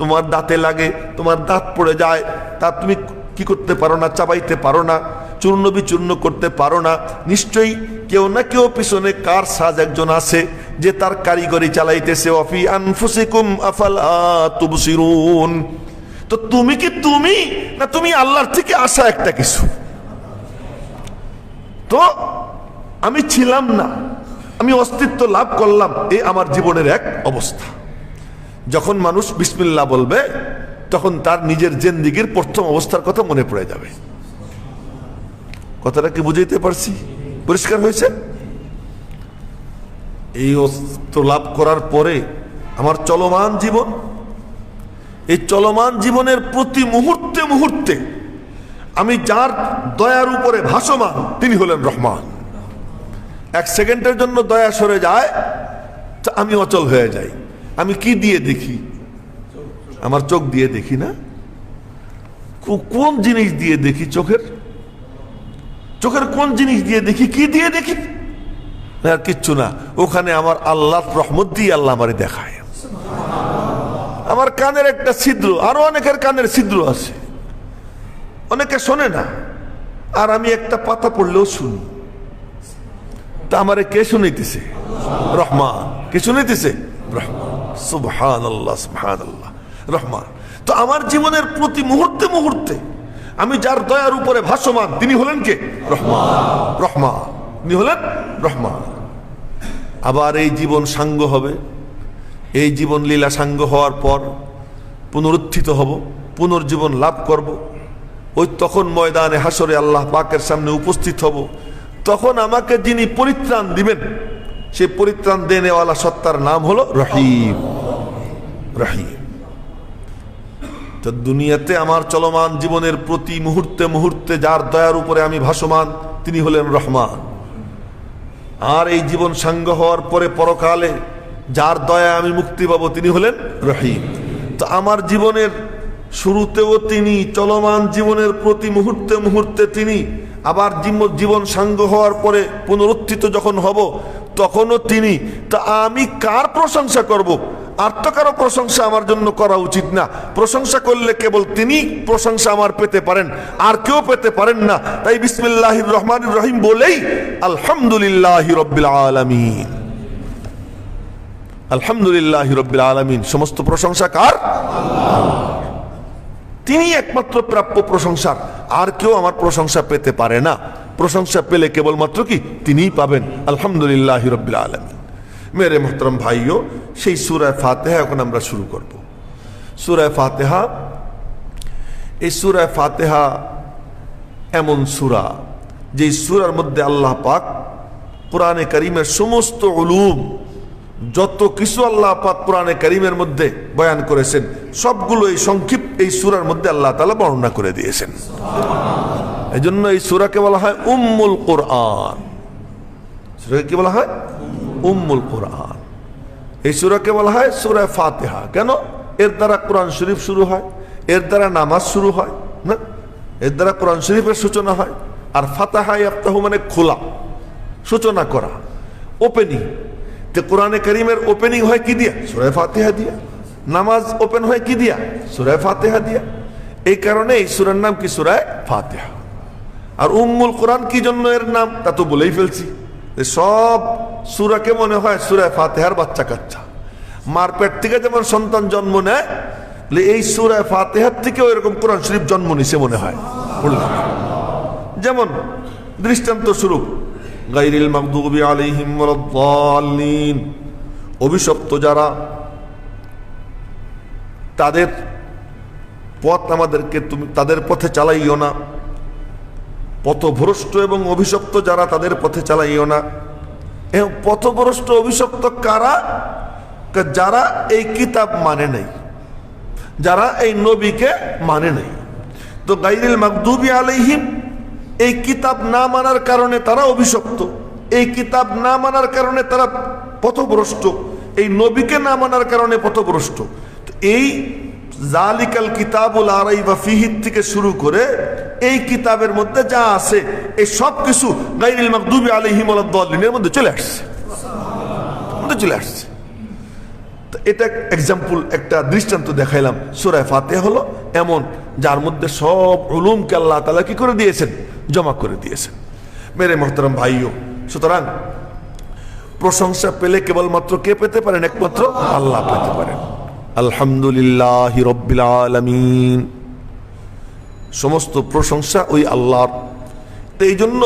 তোমার দাঁতে লাগে, তোমার দাঁত পড়ে যায়, তা তুমি কি করতে পারো না, চাবাইতে পারো না, চূর্ণ বিচূর্ণ করতে পারো না। নিশ্চয়ই কেউ না কেউ পিছনে কার সাজ একজন আছে যে তার কারিগরি চালাইতেছে। ওয়াফি আনফুসিকুম আফালা তুবসিরুন। তো তুমি কি তুমি না তুমি আল্লাহর থেকে আসা একটা কিছু? তো আমি ছিলাম না, আমি অস্তিত্ব লাভ করলাম, এই আমার জীবনের এক অবস্থা। যখন মানুষ বিসমিল্লাহ বলবে তখন তার নিজের জিন্দেগির প্রথম অবস্থার কথা মনে পড়ে যাবে। কথাটা কি বুঝাইতে পারছি? পরিষ্কার হয়েছে? এই অস্তিত্ব লাভ করার পরে আমার চলমান জীবন, এই চলমান জীবনের প্রতি মুহূর্তে মুহূর্তে আমি যার দয়ার উপরে ভাসমান তিনি হলেন রহমান। এক সেকেন্ডের জন্য দয়া সরে যায় তা আমি অচল হয়ে যাই। আমি কি দিয়ে দেখি? আমার চোখ দিয়ে দেখি না। কোন জিনিস দিয়ে দেখি? চোখের কোন জিনিস দিয়ে দেখি? কি দিয়ে দেখি? আর কিচ্ছু না। ওখানে আমার আল্লাহর রহমত দিয়ে আল্লাহ আমারে দেখায়। আমার কানের একটা ছিদ্র, আরো অনেকের কানের ছিদ্র আছে, অনেকে শোনে না, আর আমি একটা পাতা পড়লেও শুনি। তা আমারে কে শুনাইতেছে? রহমান। কে শুনাইতেছে? রহমান। সুবহানাল্লাহ, সুবহানাল্লাহ, রহমান। তো আমার জীবনের প্রতি মুহূর্তে মুহূর্তে আমি যার দয়ার উপরে ভাসমান তিনি হলেন কে? রহমান। রহমান, তিনি হলেন রহমান। আবার এই জীবন সাঙ্গ হবে, এই জীবন লীলা সাঙ্গ হওয়ার পর পুনরুত্থিত হব, পুনর্জীবন লাভ করব। ওই তখন ময়দানে হাসরে আল্লাহ পাকের সামনে উপস্থিত হব। তখন আমাকে যিনি পরিত্রাণ দিবেন সেই পরিত্রাণ দেনেওয়ালা সত্তার নাম হলো রহিম। রহিম। তো দুনিয়াতে আমার চলমান জীবনের প্রতি মুহূর্তে মুহূর্তে যার দয়ার উপরে আমি ভাসমান তিনি হলেন রহমান। আর এই জীবন সাঙ্গ হওয়ার পরে পরকালে যার দয়া আমি মুক্তি পাবো তিনি হলেন রহিম। তো আমার জীবনের শুরুতেও তিনি, চলমান জীবনের প্রতি মুহূর্তে মুহূর্তে তিনি, আবার জীবন সাঙ্গ হওয়ার পরে পুনরুত্থিত যখন হব তখনও তিনি। তা আমি কার প্রশংসা করব? আর তো কারো প্রশংসা আমার জন্য করা উচিত না। প্রশংসা করলে কেবল তিনি প্রশংসা আমার পেতে পারেন, আর কেউ পেতে পারেন না। তাই বিসমিল্লাহির রহমানির রহিম বলেই আলহামদুলিল্লাহি রাব্বিল আলামিন। আলহামদুলিল্লাহি রাব্বিল আলামিন। সমস্ত প্রশংসা কার? আল্লাহ। তিনি একমাত্র প্রাপ্য প্রশংসার, আর কেউ আমার প্রশংসা পেতে পারে না। প্রশংসা পেলে কেবলমাত্র কি তিনিই পাবেন। আলহামদুলিল্লাহি রাব্বিল আলামিন। মেরে মোহতরম ভাইও, সেই সূরা ফাতিহা এখন আমরা শুরু করব। সূরা ফাতিহা, এই সূরা ফাতিহা এমন সূরা যে সূরার মধ্যে আল্লাহ পাক কোরআনে কারীমের সমস্ত উলুম, যত কিছু আল্লাহ পাক কোরআনে কারীমের মধ্যে বয়ান করেছেন সবগুলো এই সংক্ষিপ্ত এই সূরার মধ্যে আল্লাহ তাআলা বর্ণনা করে দিয়েছেন। এজন্য এই সূরাকে বলা হয় উম্মুল কোরআন। সূরাকে কি বলা হয়? উম্মুল কোরআন। এই সূরাকে বলা হয় সূরা ফাতিহা। কেন? এর দ্বারা কোরআন শরীফ শুরু হয়, এর দ্বারা নামাজ শুরু হয় না, এর দ্বারা কোরআন শরীফের সূচনা হয়। আর ফাতাহা ইয়াফতাহু মানে খোলা, সূচনা করা, ওপেনিং। তো কোরআনে কারীমের ওপেনিং হয় কি দিয়া? সূরা ফাতিহা দিয়া। নামাজ ওপেন হয় কি দিয়া? সূরা ফাতিহা দিয়া। এই কারণে এই সূরার নাম কি? সূরা ফাতিহা। আর উম্মুল কোরআন কি জন্য এর নাম তা তো বলেই ফেলছি। সব সূরাকে মনে হয় সূরা ফাতিহার বাচ্চা কাচ্চা। মার পেট থেকে যেমন সন্তান জন্ম নেয়, এই সূরা ফাতিহার থেকেও এরকম কোরআন শরীফ জন্ম নিছে মনে হয়। যেমন দৃষ্টান্ত স্বরূপ গায়রিল মাগদুবি আলাইহিম ওয়ালাদ-দাল্লিন, অভিশপ্ত যারা, তাদের পথ আমাদেরকে তুমি তাদের পথে চালাইও না। পথভ্রষ্ট এবং অভিশপ্ত যারা, তাদের পথে চালাইও না। এবং পথভ্রষ্ট অভিশপ্ত কারা? যারা এই কিতাব মানে নাই, যারা এই নবীকে মানে নাই। তো গায়রিল মাগদুবি আলাইহিম, এই কিতাব না মানার কারণে তারা অভিশপ্ত, এই কিতাব না মানার কারণে তারা পথভ্রষ্ট, এই নবীকে না মানার কারণে পথভ্রষ্ট। এই জালিকাল কিতাবুল লা রাইবা ফীহি থেকে শুরু করে এই কিতাবের মধ্যে যা আছে এই সব কিছু গায়রিল মাগদুবি আলাইহিম ওয়ালাদ-দাল্লিনের মধ্যে চলে আসছে। তো এটা এক্সাম্পল, একটা দৃষ্টান্ত দেখাইলাম। সূরা ফাতিহা হলো এমন যার মধ্যে সব উলুমকে আল্লাহ তাআলা কি করে দিয়েছেন? জমা করে দিয়েছেন। মেরে মুহতারাম ভাইও, সুতরাং প্রশংসা পেলে কেবলমাত্র কে পেতে পারেন? একমাত্র আল্লাহ পেতে পারেন। আলহামদুলিল্লাহি রাব্বিল আলামিন, সমস্ত প্রশংসা ওই আল্লাহর। তো এই জন্য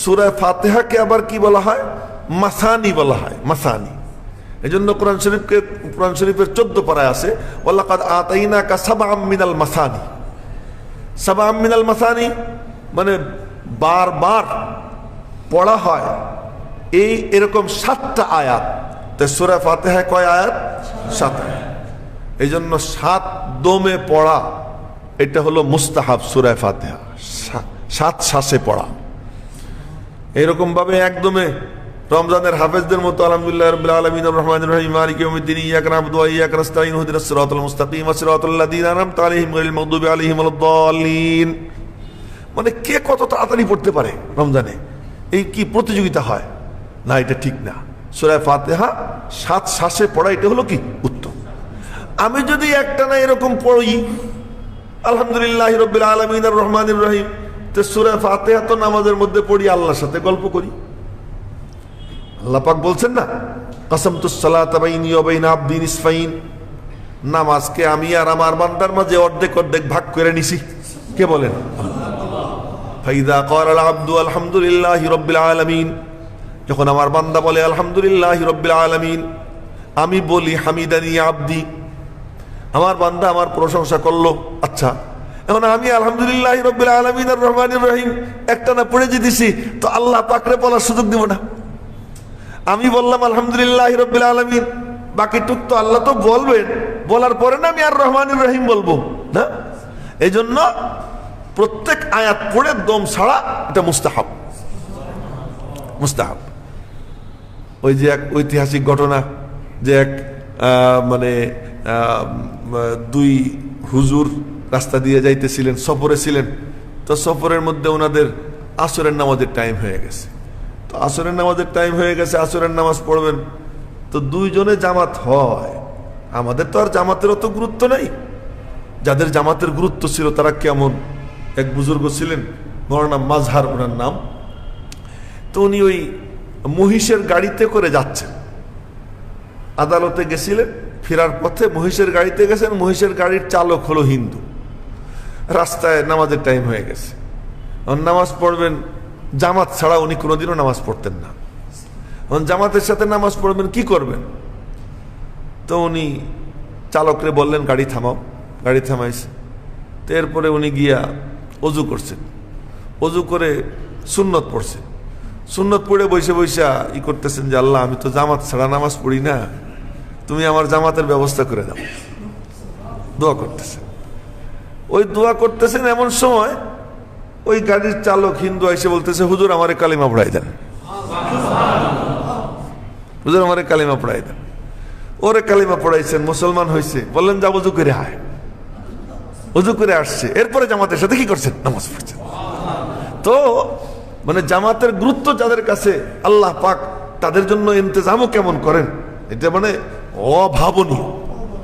সূরা ফাতিহাকে আবার কি বলা হয়? মাসানি বলা হয়, মাসানি। এই জন্য কোরআন শরীফের 14 পারায় আছে ওয়ালাকাদ আতাইনাকা সাবআম মিনাল মাসানি। সাবআম মিনাল মাসানি মানে বারবার পড়া হয় এরকম 7টা আয়াত। তো সূরা ফাতিহায় কয় আয়াত? 7 আয়াত। এই জন্য 7 দমে পড়া এটা হলো মুস্তাহাব। সূরা ফাতিহা 7 শ্বাসে পড়া। এরকম ভাবে একদমে রমজানের হাফেজদের মতো আলহামদুলিল্লাহি রাব্বিল আলামিন আর রহমানির রহিম মালিকি ইয়াউমিদ্দিন ইয়্যাকা না'বুদু ওয়া ইয়্যাকা নাস্তাঈন ইহদিনাস সিরাতাল মুস্তাকিম সিরাতাল লাযীনা আন'আমতা আলাইহিম গায়রিল মাগদুবি আলাইহিম ওয়ালাদ-দাল্লিন। মানে কে কত তাড়াতাড়ি পড়তে পারে রমজানে, এই কি প্রতিযোগিতা হয়? না, এটা ঠিক না। সূরা ফাতিহা 7 শ্বাসে পড়া এটা হলো কি উত্তম। আমি যদি একটা না এরকম পড়ি আলহামদুলিল্লাহি রাব্বিল আলামিন আর রহমানির রহিম, তো সূরা ফাতিহা তো নামাজের মধ্যে পড়ি, আল্লাহর সাথে গল্প করি। আল্লাহ পাক বলছেন না, কাসামতুস সালাতা বাইনি ওয়া বাইনা আবদি নিসফাইন, নামাজকে আমি আর আমার বান্দার মাঝে অর্ধেক অর্ধেক ভাগ করে নিছি। কে বলেন? ফাইদা ক্বালাল আবদু আলহামদুলিল্লাহি রাব্বিল আলামিন, যখন আমার বান্দা বলে আলহামদুলিল্লাহি রাব্বিল আলামিন, আমি বলি হামিদানি আবদি, আমার বান্দা আমার প্রশংসা করলো। আচ্ছা, এখন আমি আলহামদুলিল্লাহি রাব্বিল আলামিন আর রহমানির রহিম একটা না পড়ে যেতেছি, তো আল্লাহ পাকরে বলার সুযোগ দিব না? আমি বললাম আলহামদুলিল্লাহি রাব্বিল আলামিন, বাকিটুক তো আল্লাহ তো বলবেন, বলার পরে না আমি আর রহমানির রহিম বলবো না। এই জন্য প্রত্যেক আয়াত পড়ে দম ছাড়া এটা মুস্তাহাব। মুস্তাহাব। ওই যে এক ঐতিহাসিক ঘটনা, যে এক মানে 2 হুজুর রাস্তা দিয়ে যাইতেছিলেন, সফরে ছিলেন। তো সফরের মধ্যে ওনাদের আসরের নামাজের টাইম হয়ে গেছে। তো আসরের নামাজের টাইম হয়ে গেছে, আসরের নামাজ পড়বেন। তো 2 জনে জামাত হয়। আমাদের তো আর জামাতের অত গুরুত্ব নেই। যাদের জামাতের গুরুত্ব ছিল তারা কেমন? এক বুজুর্গ ছিলেন, মৌলানা মাজহার ওনার নাম। তো উনি ওই মহিষের গাড়িতে করে যাচ্ছেন, আদালতে গেছিলেন, ফেরার পথে মহিষের গাড়িতে গেছেন। মহিষের গাড়ির চালক হলো হিন্দু। রাস্তায় নামাজের টাইম হয়ে গেছে, নামাজ পড়বেন। জামাত ছাড়া উনি কোনোদিনও নামাজ পড়তেন না। জামাতের সাথে নামাজ পড়বেন, কি করবেন? তো উনি চালকরে বললেন গাড়ি থামাও। গাড়ি থামাইছে। তো এরপরে উনি গিয়া অজু করছেন, অজু করে সুন্নত পড়ছেন। সুন্নত পড়ে বসে বসে করতেছেন যে আল্লাহ, আমি তো জামাত ছাড়া নামাজ পড়ি না, তুমি আমার জামাতের ব্যবস্থা করে দাও। দোয়া করতেছেন। ওই দোয়া করতেছেন, এমন সময় ওই গাড়ির চালক হিন্দু এসে বলতেছে, হুজুর আমারে কালিমা পড়াই দেন, হুজুর আমারে কালিমা পড়াই দেন। ওরে কালিমা পড়াইছেন, মুসলমান হয়েছে, বললেন যা উজু করে আয়। উজু করে আসছে, এরপরে জামাতের সাথে কি করছেন? নামাজ পড়ছেন। তো মানে জামাতের গুরুত্ব যাদের কাছে, আল্লাহ পাক তাদের জন্য ইন্তজামও কেমন করেন, এটা মানে অভাবনীয়,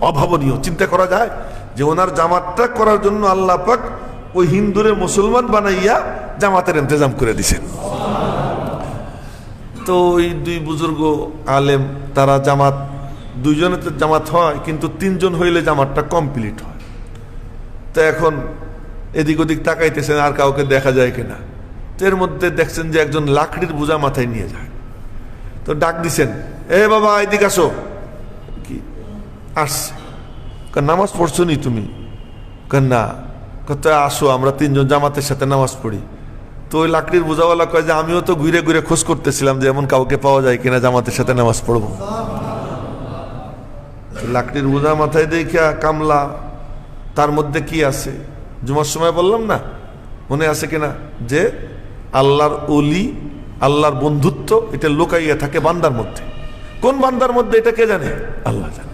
অভাবনীয়। চিন্তা করা যায় যে ওনার জামাতটা করার জন্য আল্লাহ পাক ওই হিন্দুরে মুসলমান বানাইয়া জামাতের ইন্তজাম করে দিছেন। তো ওই দুই বুজুর্গ আলেম, তারা জামাত, দুইজনে তো জামাত হয়, কিন্তু তিনজন হইলে জামাতটা কমপ্লিট হয়। তো এখন এদিক ওদিক তাকাইতেছেন আর কাউকে দেখা যায় কিনা। তো এর মধ্যে দেখছেন যে একজন লাকড়ির বোঝা মাথায় নিয়ে যায়। তো ডাক দিছেন, এ বাবা এদিক আসো। কি আসছে? নামাজ পড়ছো নি তুমি? না। কত আসো, আমরা তিনজন জামাতের সাথে নামাজ পড়ি। তো ওই লাকড়ির বোঝাওয়ালা কয় যে আমিও তো ঘুরে ঘুরে খোঁজ করতেছিলাম যে এমন কাউকে পাওয়া যায় কিনা জামাতের সাথে নামাজ পড়বো। লাকড়ির বোঝা মাথায় দেখা কামলা, তার মধ্যে কি আছে? জুমার সময় বললাম না, মনে আছে কিনা, যে আল্লাহর ওলি, আল্লাহর বন্ধুত্ব এটা লুকাইয়া থাকে বান্দার মধ্যে। কোন বান্দার মধ্যে এটা কে জানে? আল্লাহ জানে।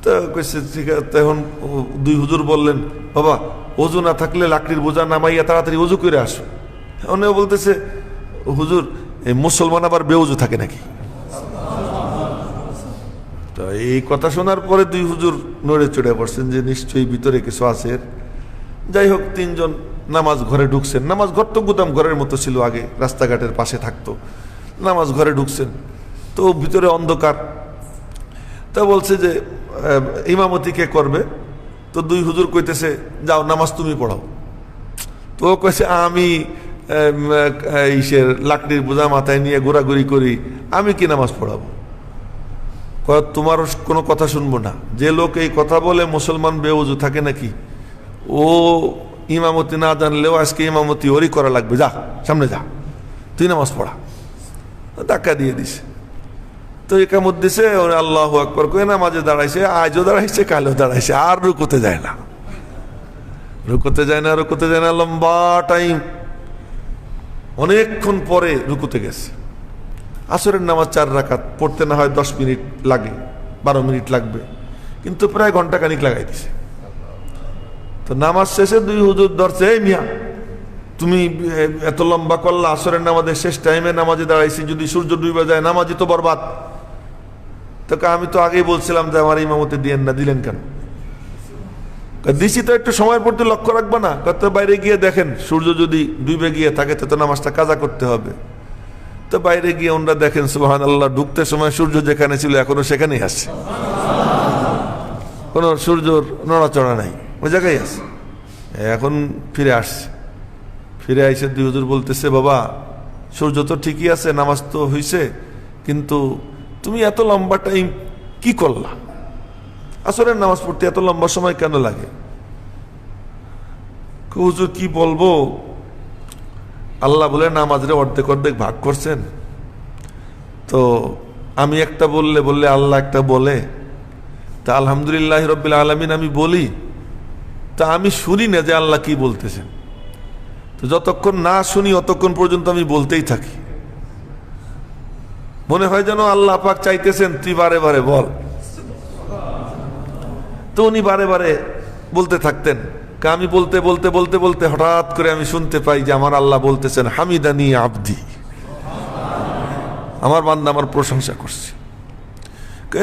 তো ঠিক আছে। তখন দুই হুজুর বললেন, বাবা ওযু না থাকলে লাকড়ির বোঝা নামাইয়া তাড়াতাড়ি ওযু করে আসো। উনিও বলতেছে, হুজুর এই মুসলমান আবার বেউজু থাকে নাকি? তো এই কথা শোনার পরে দুই হুজুর নড়ে চড়ে পড়ছেন যে নিশ্চয়ই ভিতরে কিছু আছে। যাই হোক, তিনজন নামাজ ঘরে ঢুকছেন। নামাজ ঘর তো গুদাম ঘরের মতো ছিল, আগে রাস্তাঘাটের পাশে থাকতো। নামাজ ঘরে ঢুকছেন, তো ভিতরে অন্ধকার। তা বলছে যে ইমামতি কে করবে? তো দুই হুজুর কইতেছে, যাও নামাজ তুমি পড়াও। তো ও কইছে, আমি লাকড়ির বোঝা মাথায় নিয়ে ঘোরাঘুরি করি, আমি কি নামাজ পড়াবো? তোমার কোনো কথা শুনবো না। যে লোক এই কথা বলে মুসলমান বেউজু থাকে নাকি? ও ইমামতি না জানলেও আজকে ইমামতি ওরই করা লাগবে। যা সামনে যা, তুই নামাজ পড়া। ধাক্কা দিয়ে দিছে। তো একামত দিছে, আল্লাহু আকবার কয়ে নামাজে দাঁড়াইছে। আজও দাঁড়াইছে, কালও দাঁড়াইছে, আর রুকুতে যায় না, রুকুতে যায় না, রুকুতে যায় না। লম্বা টাইম, অনেকক্ষণ পরে রুকুতে গেছে। আসরের নামাজ 4 রাকাত পড়তে না হয় 10 মিনিট লাগে, 12 মিনিট লাগবে, কিন্তু প্রায় ঘন্টাখানিক লাগাই দিছে। তো নামাজ শেষে দুই হুজুর ধরছে, এই মিয়া তুমি এত লম্বা করলা, আসরের নামাজের শেষ টাইমে নামাজে দাঁড়াইছি, যদি সূর্য ডুবে যায় নামাজই তো বরবাদ। তোকে আমি তো আগেই বলছিলাম যে আমার ইমামতি দিয়েন না, দিলেন কেন? দিছি তো একটু সময়ের প্রতি লক্ষ্য রাখবো না? কত বাইরে গিয়ে দেখেন, সূর্য যদি ডুবে গিয়ে থাকে তো নামাজটা কাজা করতে হবে। তো বাইরে গিয়ে ওনারা দেখেন, সুবহানাল্লাহ, ঢুকতে সময় সূর্য যেখানে ছিল এখনো সেখানেই আসছে, কোনো সূর্যর নড়াচড়া নাই, ওই জায়গায় আছে। এখন ফিরে আসছে, ফিরে আইসে দুই হুজুর বলতেছে, বাবা সূর্য তো ঠিকই আছে, নামাজ তো হইছে, কিন্তু তুমি এত লম্বা টাইম কি করলা? আসরের নামাজ পড়তে এত লম্বা সময় কেন লাগে? হুজুর কি বলবো, আল্লাহ বলে নামাজের অর্ধেক অর্ধেক ভাগ করছেন। তো আমি একটা বললে আল্লাহ একটা বলে, তা আলহামদুলিল্লাহ রাব্বিল আলামিন আমি বলি, তা আমি শুনি না যে আল্লাহ কি বলতেছেন। তো যতক্ষণ না শুনি অতক্ষণ পর্যন্ত আমি বলতেই থাকি। মনে হয় যেন আল্লাহ পাক চাইতেছেন তুই বারে বারে বল। তো উনি বারে বারে বলতে থাকতেন। আমি বলতে বলতে বলতে বলতে হঠাৎ করে আমি শুনতে পাই যে আমার আল্লাহ বলতেছেন, হামিদানি আবদি, আমার বান্দা আমার প্রশংসা করছে।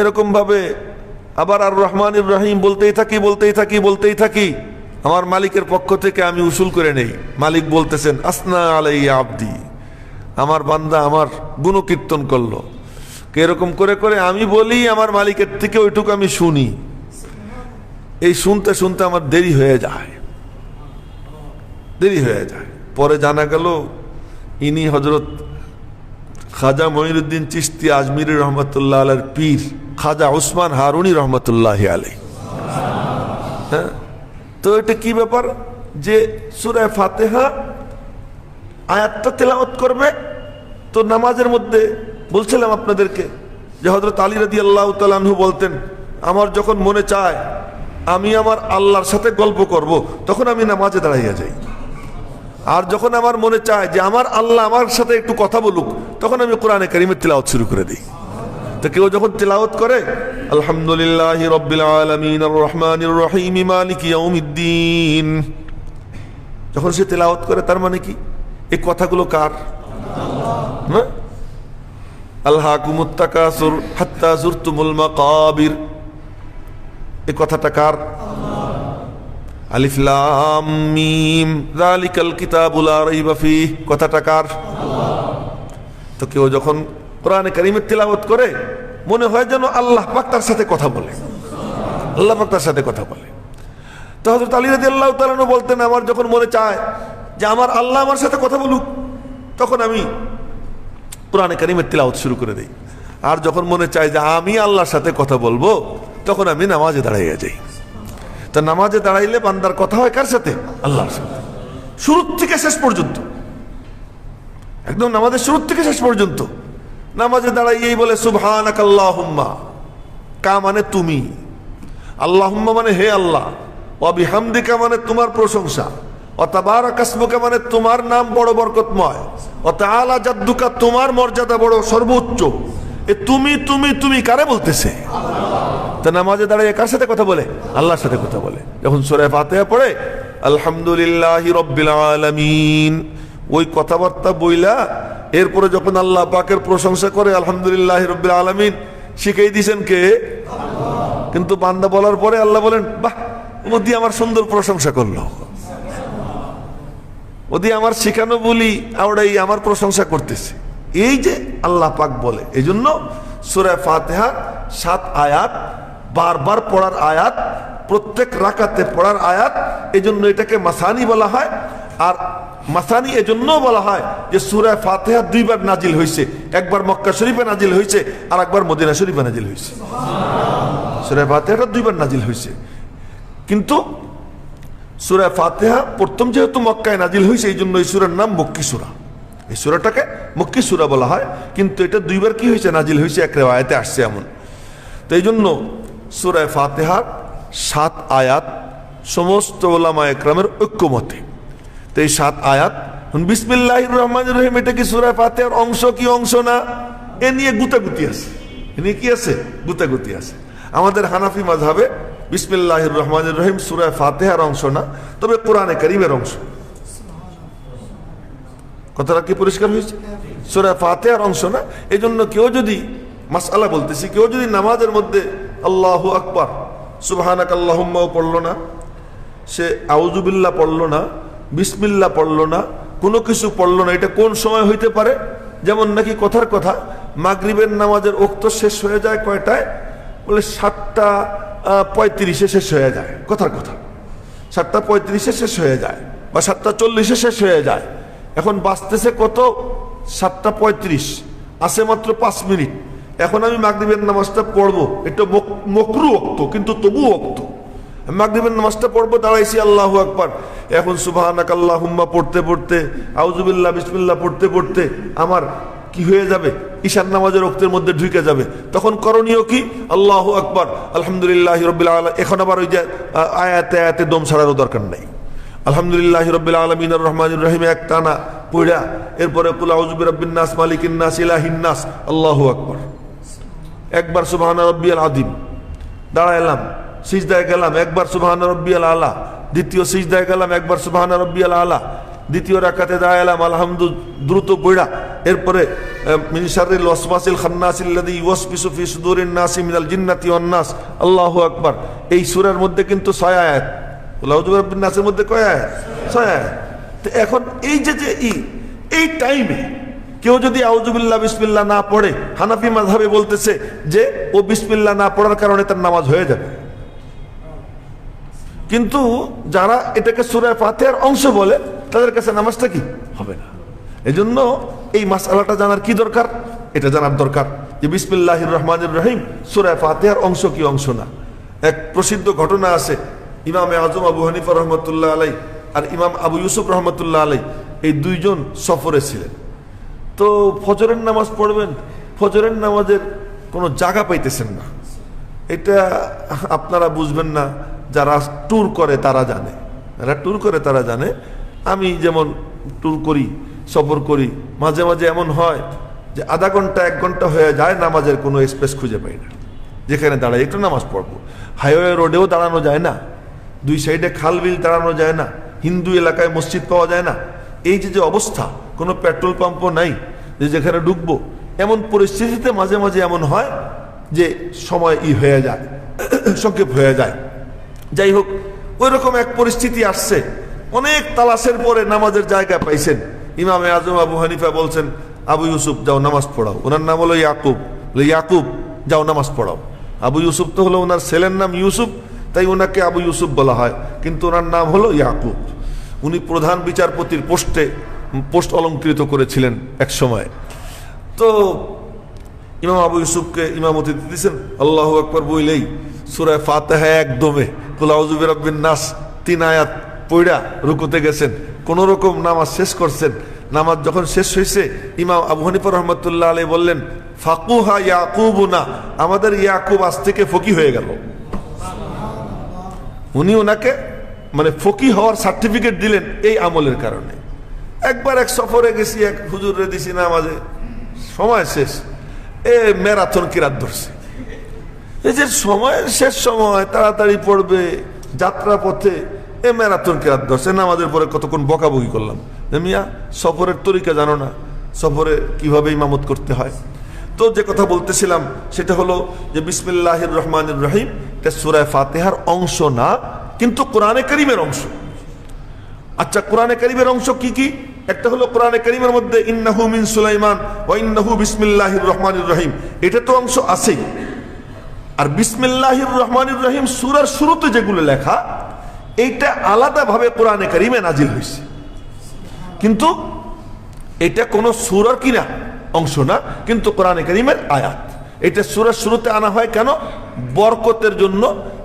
এরকম ভাবে আবার আর রহমান ইব্রাহিম বলতেই থাকি বলতেই থাকি বলতেই থাকি। আমার মালিকের পক্ষ থেকে আমি উসুল করে নেই, মালিক বলতেছেন আসনা আলাইয়া আবদি, আমার বান্দা আমার গুণকীর্তন করলো। এরকম করে করে আমি বলি, আমার মালিকের থেকে ওইটুকু আমি শুনি। এই শুনতে শুনতে আমার দেরি হয়ে যায়। পরে জানা গেল ইনি হযরত খাজা মঈনুদ্দিন চিশতি আজমিরি রহমতুল্লাহ আলাইহির পীর খাজা উসমান হারুনি রহমতুল্লাহ আলাইহি। হ্যাঁ, তো এটা কি ব্যাপার যে সূরা ফাতিহা আয়াতটা তেলাওয়াত করবে? তো নামাজের মধ্যে বলছিলাম আপনাদেরকে যে হযরত আলী রাদিয়াল্লাহু তাআলা আনহু বলতেন, আমার যখন মনে চায় আমি আমার আল্লাহর সাথে গল্প করব, তখন আমি নামাজে দাঁড়াইয়া যাই। আর যখন আমার মনে চায় যে আমার আল্লাহ আমার সাথে একটু কথা বলুক, তখন আমি কোরআনে কারীমের তিলাওয়াত শুরু করে দিই। তো কেউ যখন তেলাওয়াত করে আলহামদুলিল্লাহি রাব্বিল আলামিন আর রহমানির রহিম মালিকি ইয়াউমিদ্দিন, যখন সে তেলাওয়াত করে তার মানে কি এই কথাগুলো কার? না, আলহাকুমুত তাকাসুর হাত্তা যুরতুমুল মাকাবির, এই কথাটা কার? আলিফ লাম মিম যালিকাল কিতাবু লা রাইবা ফীহ, কথাটা কার? তো কেউ যখন কোরআনে কারীমের তিলাওয়াত করে মনে হয় যেন আল্লাহ পাক তার সাথে কথা বলে, আল্লাহ পাক তার সাথে কথা বলে। তো হযরত আলী রাদিয়াল্লাহু তাআলা আনহু বলতেন, আমার যখন মনে চায় যে আমার আল্লাহ আমার সাথে কথা বলুক, তখন আমি কোরআনে কারীমের তিলাওয়াত শুরু করে দেই। আর যখন মনে চায় যে আমি আল্লাহর সাথে কথা বলবো, তখন আমি নামাজে দাঁড়াইয়া যাই। তো নামাজে দাঁড়াইলে বান্দার কথা হয় কার সাথে? আল্লাহর সাথে, শুরু থেকে শেষ পর্যন্ত, একদম নামাজের শুরু থেকে শেষ পর্যন্ত নামাজে দাঁড়াইয়েই বলে সুবহানাকাল্লাহুম্মা, কা মানে তুমি, আল্লাহুম্মা মানে হে আল্লাহ, ওয়া বিহামদিকা মানে তোমার প্রশংসা, ওয়া তাবারাকাসমুকা মানে তোমার নাম বড় বরকতময়, ওয়া তাআলা জাদ্দুকা তোমার মর্যাদা বড় সর্বোচ্চ। এ তুমি তুমি তুমি কারে বলতেছে? তা নামাজে দাঁড়িয়ে কার সাথে কথা বলে? আল্লাহর সাথে কথা বলে। যখন সূরা ফাতিহা পড়ে আলহামদুলিল্লাহি রাব্বিল আলামিন, ওই কথাবার্তা বইলা এরপরে যখন আল্লাহ পাকের প্রশংসা করে আলহামদুলিল্লাহি রাব্বিল আলামিন, শিখিয়ে দিয়েছেন কে? কিন্তু বান্দা বলার পরে আল্লাহ বলেন, বাহ, ওদি আমার সুন্দর প্রশংসা করলো, ওদি আমার শিখানো বলি আওড়াই আমার প্রশংসা করতেছে। এই যে আল্লাহ পাক বলে, এই জন্য সূরা ফাতিহা 7 আয়াত, বারবার পড়ার আয়াত, প্রত্যেক রাকাতে পড়ার আয়াত। এই জন্য এটাকে মাসানি বলা হয়। আর মাসানি এজন্য বলা হয় যে সূরা ফাতিহা 2 বার নাজিল হয়েছে, একবার মক্কা শরীফে নাজিল হয়েছে আর একবার মদিনা শরীফে নাজিল হয়েছে। সূরা ফাতিহাটা 2 বার নাজিল হয়েছে, কিন্তু সূরা ফাতিহা প্রথম যেহেতু মক্কায় নাজিল হয়েছে, এই জন্য এই সূরার নাম মক্কি সূরা। এই সূরাটাকে মক্কি সূরা বলা হয়, কিন্তু এটা 2 বার কি হয়েছে? নাজিল হয়েছে, এক রিওয়ায়াতে আসছে এমন। তো এই জন্য সূরা ফাতিহার 7 আয়াত সমস্ত উলামায়ে কেরামের ঐক্যমতে। তো এই 7 আয়াত, বিসমিল্লাহির রহমানির রহিম, এটা কি সূরা ফাতিহার অংশ কি অংশ না? এ নিয়ে গুতাগুতি আছে, এ নিয়ে কি আছে? গুতাগুতি আছে। আমাদের হানাফি মাযহাবে বিসমিল্লাহির রহমানির রহিম সূরা ফাতিহার অংশ না, তবে কোরআনে কারীমের অংশ। কথাটা কি পরিষ্কার হয়েছে? সূরা ফাতিহার অংশ না। এই জন্য কেউ যদি, মাসআলা বলতেছি, কেউ যদি নামাজের মধ্যে আল্লাহু আকবার সুবহানাকাল্লাহুম্মাও পড়লো না, সে আউযু বিল্লাহ পড়লো না, বিসমিল্লাহ পড়লো না, কোনো কিছু পড়লো না, এটা কোন সময় হইতে পারে? যেমন নাকি কথার কথা মাগরিবের নামাজের ওক্ত শেষ হয়ে যায় কয়টায়? বলে 7:35 শেষ হয়ে যায়, কথার কথা 7:35 শেষ হয়ে যায়, বা 7:40 শেষ হয়ে যায়। এখন বাঁচতেছে কত? 7:35, আছে মাত্র 5 মিনিট। এখন আমি মাগরিবের নামাজটা পড়বো, এটা মকরু ওক্ত, কিন্তু তবু ওক্ত। মাগরিবের নামাজটা পড়বো, দাঁড়াইছি আল্লাহু আকবার, এখন সুবহানাকাল্লাহুম্মা পড়তে পড়তে, আউযুবিল্লাহ বিসমিল্লাহ পড়তে পড়তে আমার কি হয়ে যাবে? ঈশার নামাজের ওক্তের মধ্যে ঢুকে যাবে। তখন করণীয় কি? আল্লাহু আকবার আলহামদুলিল্লাহি রাব্বিল আলামিন। এখন আবার ওই যে আয়াতে আয়াতে দম ছাড়ারও দরকার নাই। আলহামদুলিল্লাহি রাব্বিল আলামিন আর রহমানির রহিম এক টানা পড়া, এরপরে কুল আউযু বিরাব্বিন নাস মালিকিন নাস ইলাহিন নাস, আল্লাহু আকবার, একবার সুবহানা রাব্বিয়াল আযীম, দাঁড়াইলাম, সিজদায় গেলাম, একবার সুবহানা রাব্বিয়াল আলা, দ্বিতীয় সিজদায় গেলাম, একবার সুবহানা রাব্বিয়াল আলা, দ্বিতীয় রাকাতে দাঁড়াইলাম আলহামদু দ্রুত পড়া, এরপরে মিন শাররিল ওয়াসওয়াসিল খান্নাসিল্লাযী ইউওয়াসবিসু ফি সুদুরিন নাসি মিনাল জিন্নাতি ওয়ান নাস, আল্লাহু আকবার। এই সূরার মধ্যে কিন্তু 6 আয়াত, কুল আউযু বিরাব্বিন নাসের মধ্যে কয় আয়াত? 6 আয়াত। তো এখন এই যে এই টাইমে কেউ যদি আউযুবিল্লাহ বিসমিল্লাহ না পড়ে, হানাফি মাযহাবে বলতেছে যে ও বিসমিল্লাহ না পড়ার কারণে তার নামাজ হয়ে যাবে। কিন্তু যারা এটাকে সূরা ফাতিহার অংশ বলে, তাদের কাছে নামাজটা কি হবে না। এজন্য এই মাসআলাটা জানার কি দরকার? এটা জানার দরকার যে বিসমিল্লাহির রহমানির রহিম সূরা ফাতিহার অংশ কি অংশ না। এক প্রসিদ্ধ ঘটনা আছে, ইমামে আজম আবু হানিফা রহমতুল্লাহ আলাই আর ইমাম আবু ইউসুফ রহমতুল্লাহ আলাই, এই 2 জন সফরে ছিলেন। তো ফজরের নামাজ পড়বেন, ফজরের নামাজের কোনো জায়গা পাইতেছেন না। এটা আপনারা বুঝবেন না, যারা ট্যুর করে তারা জানে, যারা ট্যুর করে তারা জানে। আমি যেমন ট্যুর করি, সফর করি, মাঝে মাঝে এমন হয় যে আধা ঘন্টা 1 ঘন্টা হয়ে যায়, নামাজের কোনো স্পেস খুঁজে পাই না। যেখানে দাঁড়াই একটু নামাজ পড়বো, হাইওয়ে রোডেও দাঁড়ানো যায় না, 2 সাইডে খাল বিল দাঁড়ানো যায় না, হিন্দু এলাকায় মসজিদ পাওয়া যায় না। এই যে অবস্থা, কোনো পেট্রোল পাম্পও নাই যে যেখানে ঢুকবো, এমন পরিস্থিতিতে মাঝে মাঝে এমন হয় যে সময় হয়ে যায়, সংক্ষেপ হয়ে যায়। যাই হোক, ওই রকম এক পরিস্থিতি আসছে, অনেক তালাশের পরে নামাজের জায়গা পাইছেন। ইমামে আজম আবু হানিফা বলছেন, আবু ইউসুফ যাও নামাজ পড়াও। ওনার নাম হলো ইয়াকুব, ইয়াকুব যাও নামাজ পড়াও। আবু ইউসুফ তো হলো ওনার ছেলের নাম ইউসুফ, তাই ওনাকে আবু ইউসুফ বলা হয়, কিন্তু ওনার নাম হলো ইয়াকুব। উনি প্রধান বিচারপতির পোস্ট অলঙ্কৃত করেছিলেন এক সময়। তো ইমাম আবু ইউসুফকে ইমামতি দিতেছেন, আল্লাহু আকবার বইলেই সূরা ফাতিহা একদমে কুল আউযু বিরাব্বিন নাস 3 আয়াত পড়া রুকুতে গেছেন, কোন রকম নামাজ শেষ করছেন। নামাজ যখন শেষ হয়েছে, ইমাম আবু হানিফা রহমতুল্লাহ আলাইহি বললেন, ফাকুহা ইয়াকুবুনা, আমাদের ইয়াকুব আজ থেকে ফকি হয়ে গেল। উনি ওনাকে মানে ফকি হওয়ার সার্টিফিকেট দিলেন এই আমলের কারণে। একবার এক সফরে গেছি, এক হুজুরে দিছি নামাজে, সময় শেষ, ম্যারাথন কিরাত ধরছে। এই যে সময়ের শেষ সময়, তাড়াতাড়ি পড়বে, যাত্রা পথে ম্যারাথন কিরাত ধরছে। নামাজের পরে কতক্ষণ বকাবকি করলাম, মিয়া সফরের তরিকা জানো না, সফরে কিভাবে ইমামত করতে হয়। তো যে কথা বলতেছিলাম সেটা হলো যে বিসমিল্লাহির রহমানির রহিম এটা সূরা ফাতিহার অংশ না, কিন্তু কোরআনে কারীমের অংশ। আচ্ছা, কোরআনে কারীমের অংশ কি কি? একটা হলো কোরআনে কারীমের মধ্যে ইন্নাহু মিন সুলাইমান ওয়া ইন্নাহু বিসমিল্লাহির রহমানির রহিম, এটা তো অংশ আছেই। আর বিসমিল্লাহির রহমানির রহিম সূরার শুরুতে যেগুলো লেখা, এইটা আলাদাভাবে কোরআনে কারীমে নাজিল হয়েছে, কিন্তু এটা কোনো সূরার কিনা অংশ না, কিন্তু কোরআনে কারীমের আয়াত। এটা সূরার শুরুতে আনা হয় কেন? বরকতের জন্য,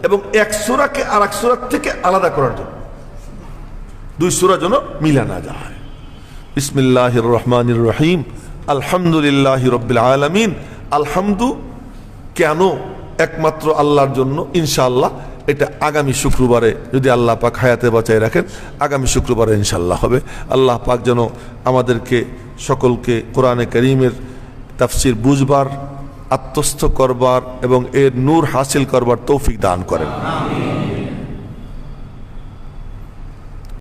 এবং এক সূরাকে আরেক সূরা থেকে আলাদা করার জন্য, 2 সূরা যেন মিলা না যায়। বিসমিল্লাহির রহমানির রহিম আলহামদুলিল্লাহি রাব্বিল আলামিন। আলহামদু কেন? একমাত্র আল্লাহর জন্য। ইনশাআল্লাহ এটা আগামী শুক্রবারে যদি আল্লাহ পাক হায়াতে বাঁচায় রাখেন, আগামী শুক্রবারে ইনশাআল্লাহ হবে। আল্লাহ পাক যেন আমাদেরকে সকলকে কোরআনে কারীমের তাফসীর বুঝবার, আত্মস্থ করবার এবং এর নূর হাসিল করবার তৌফিক দান করেন।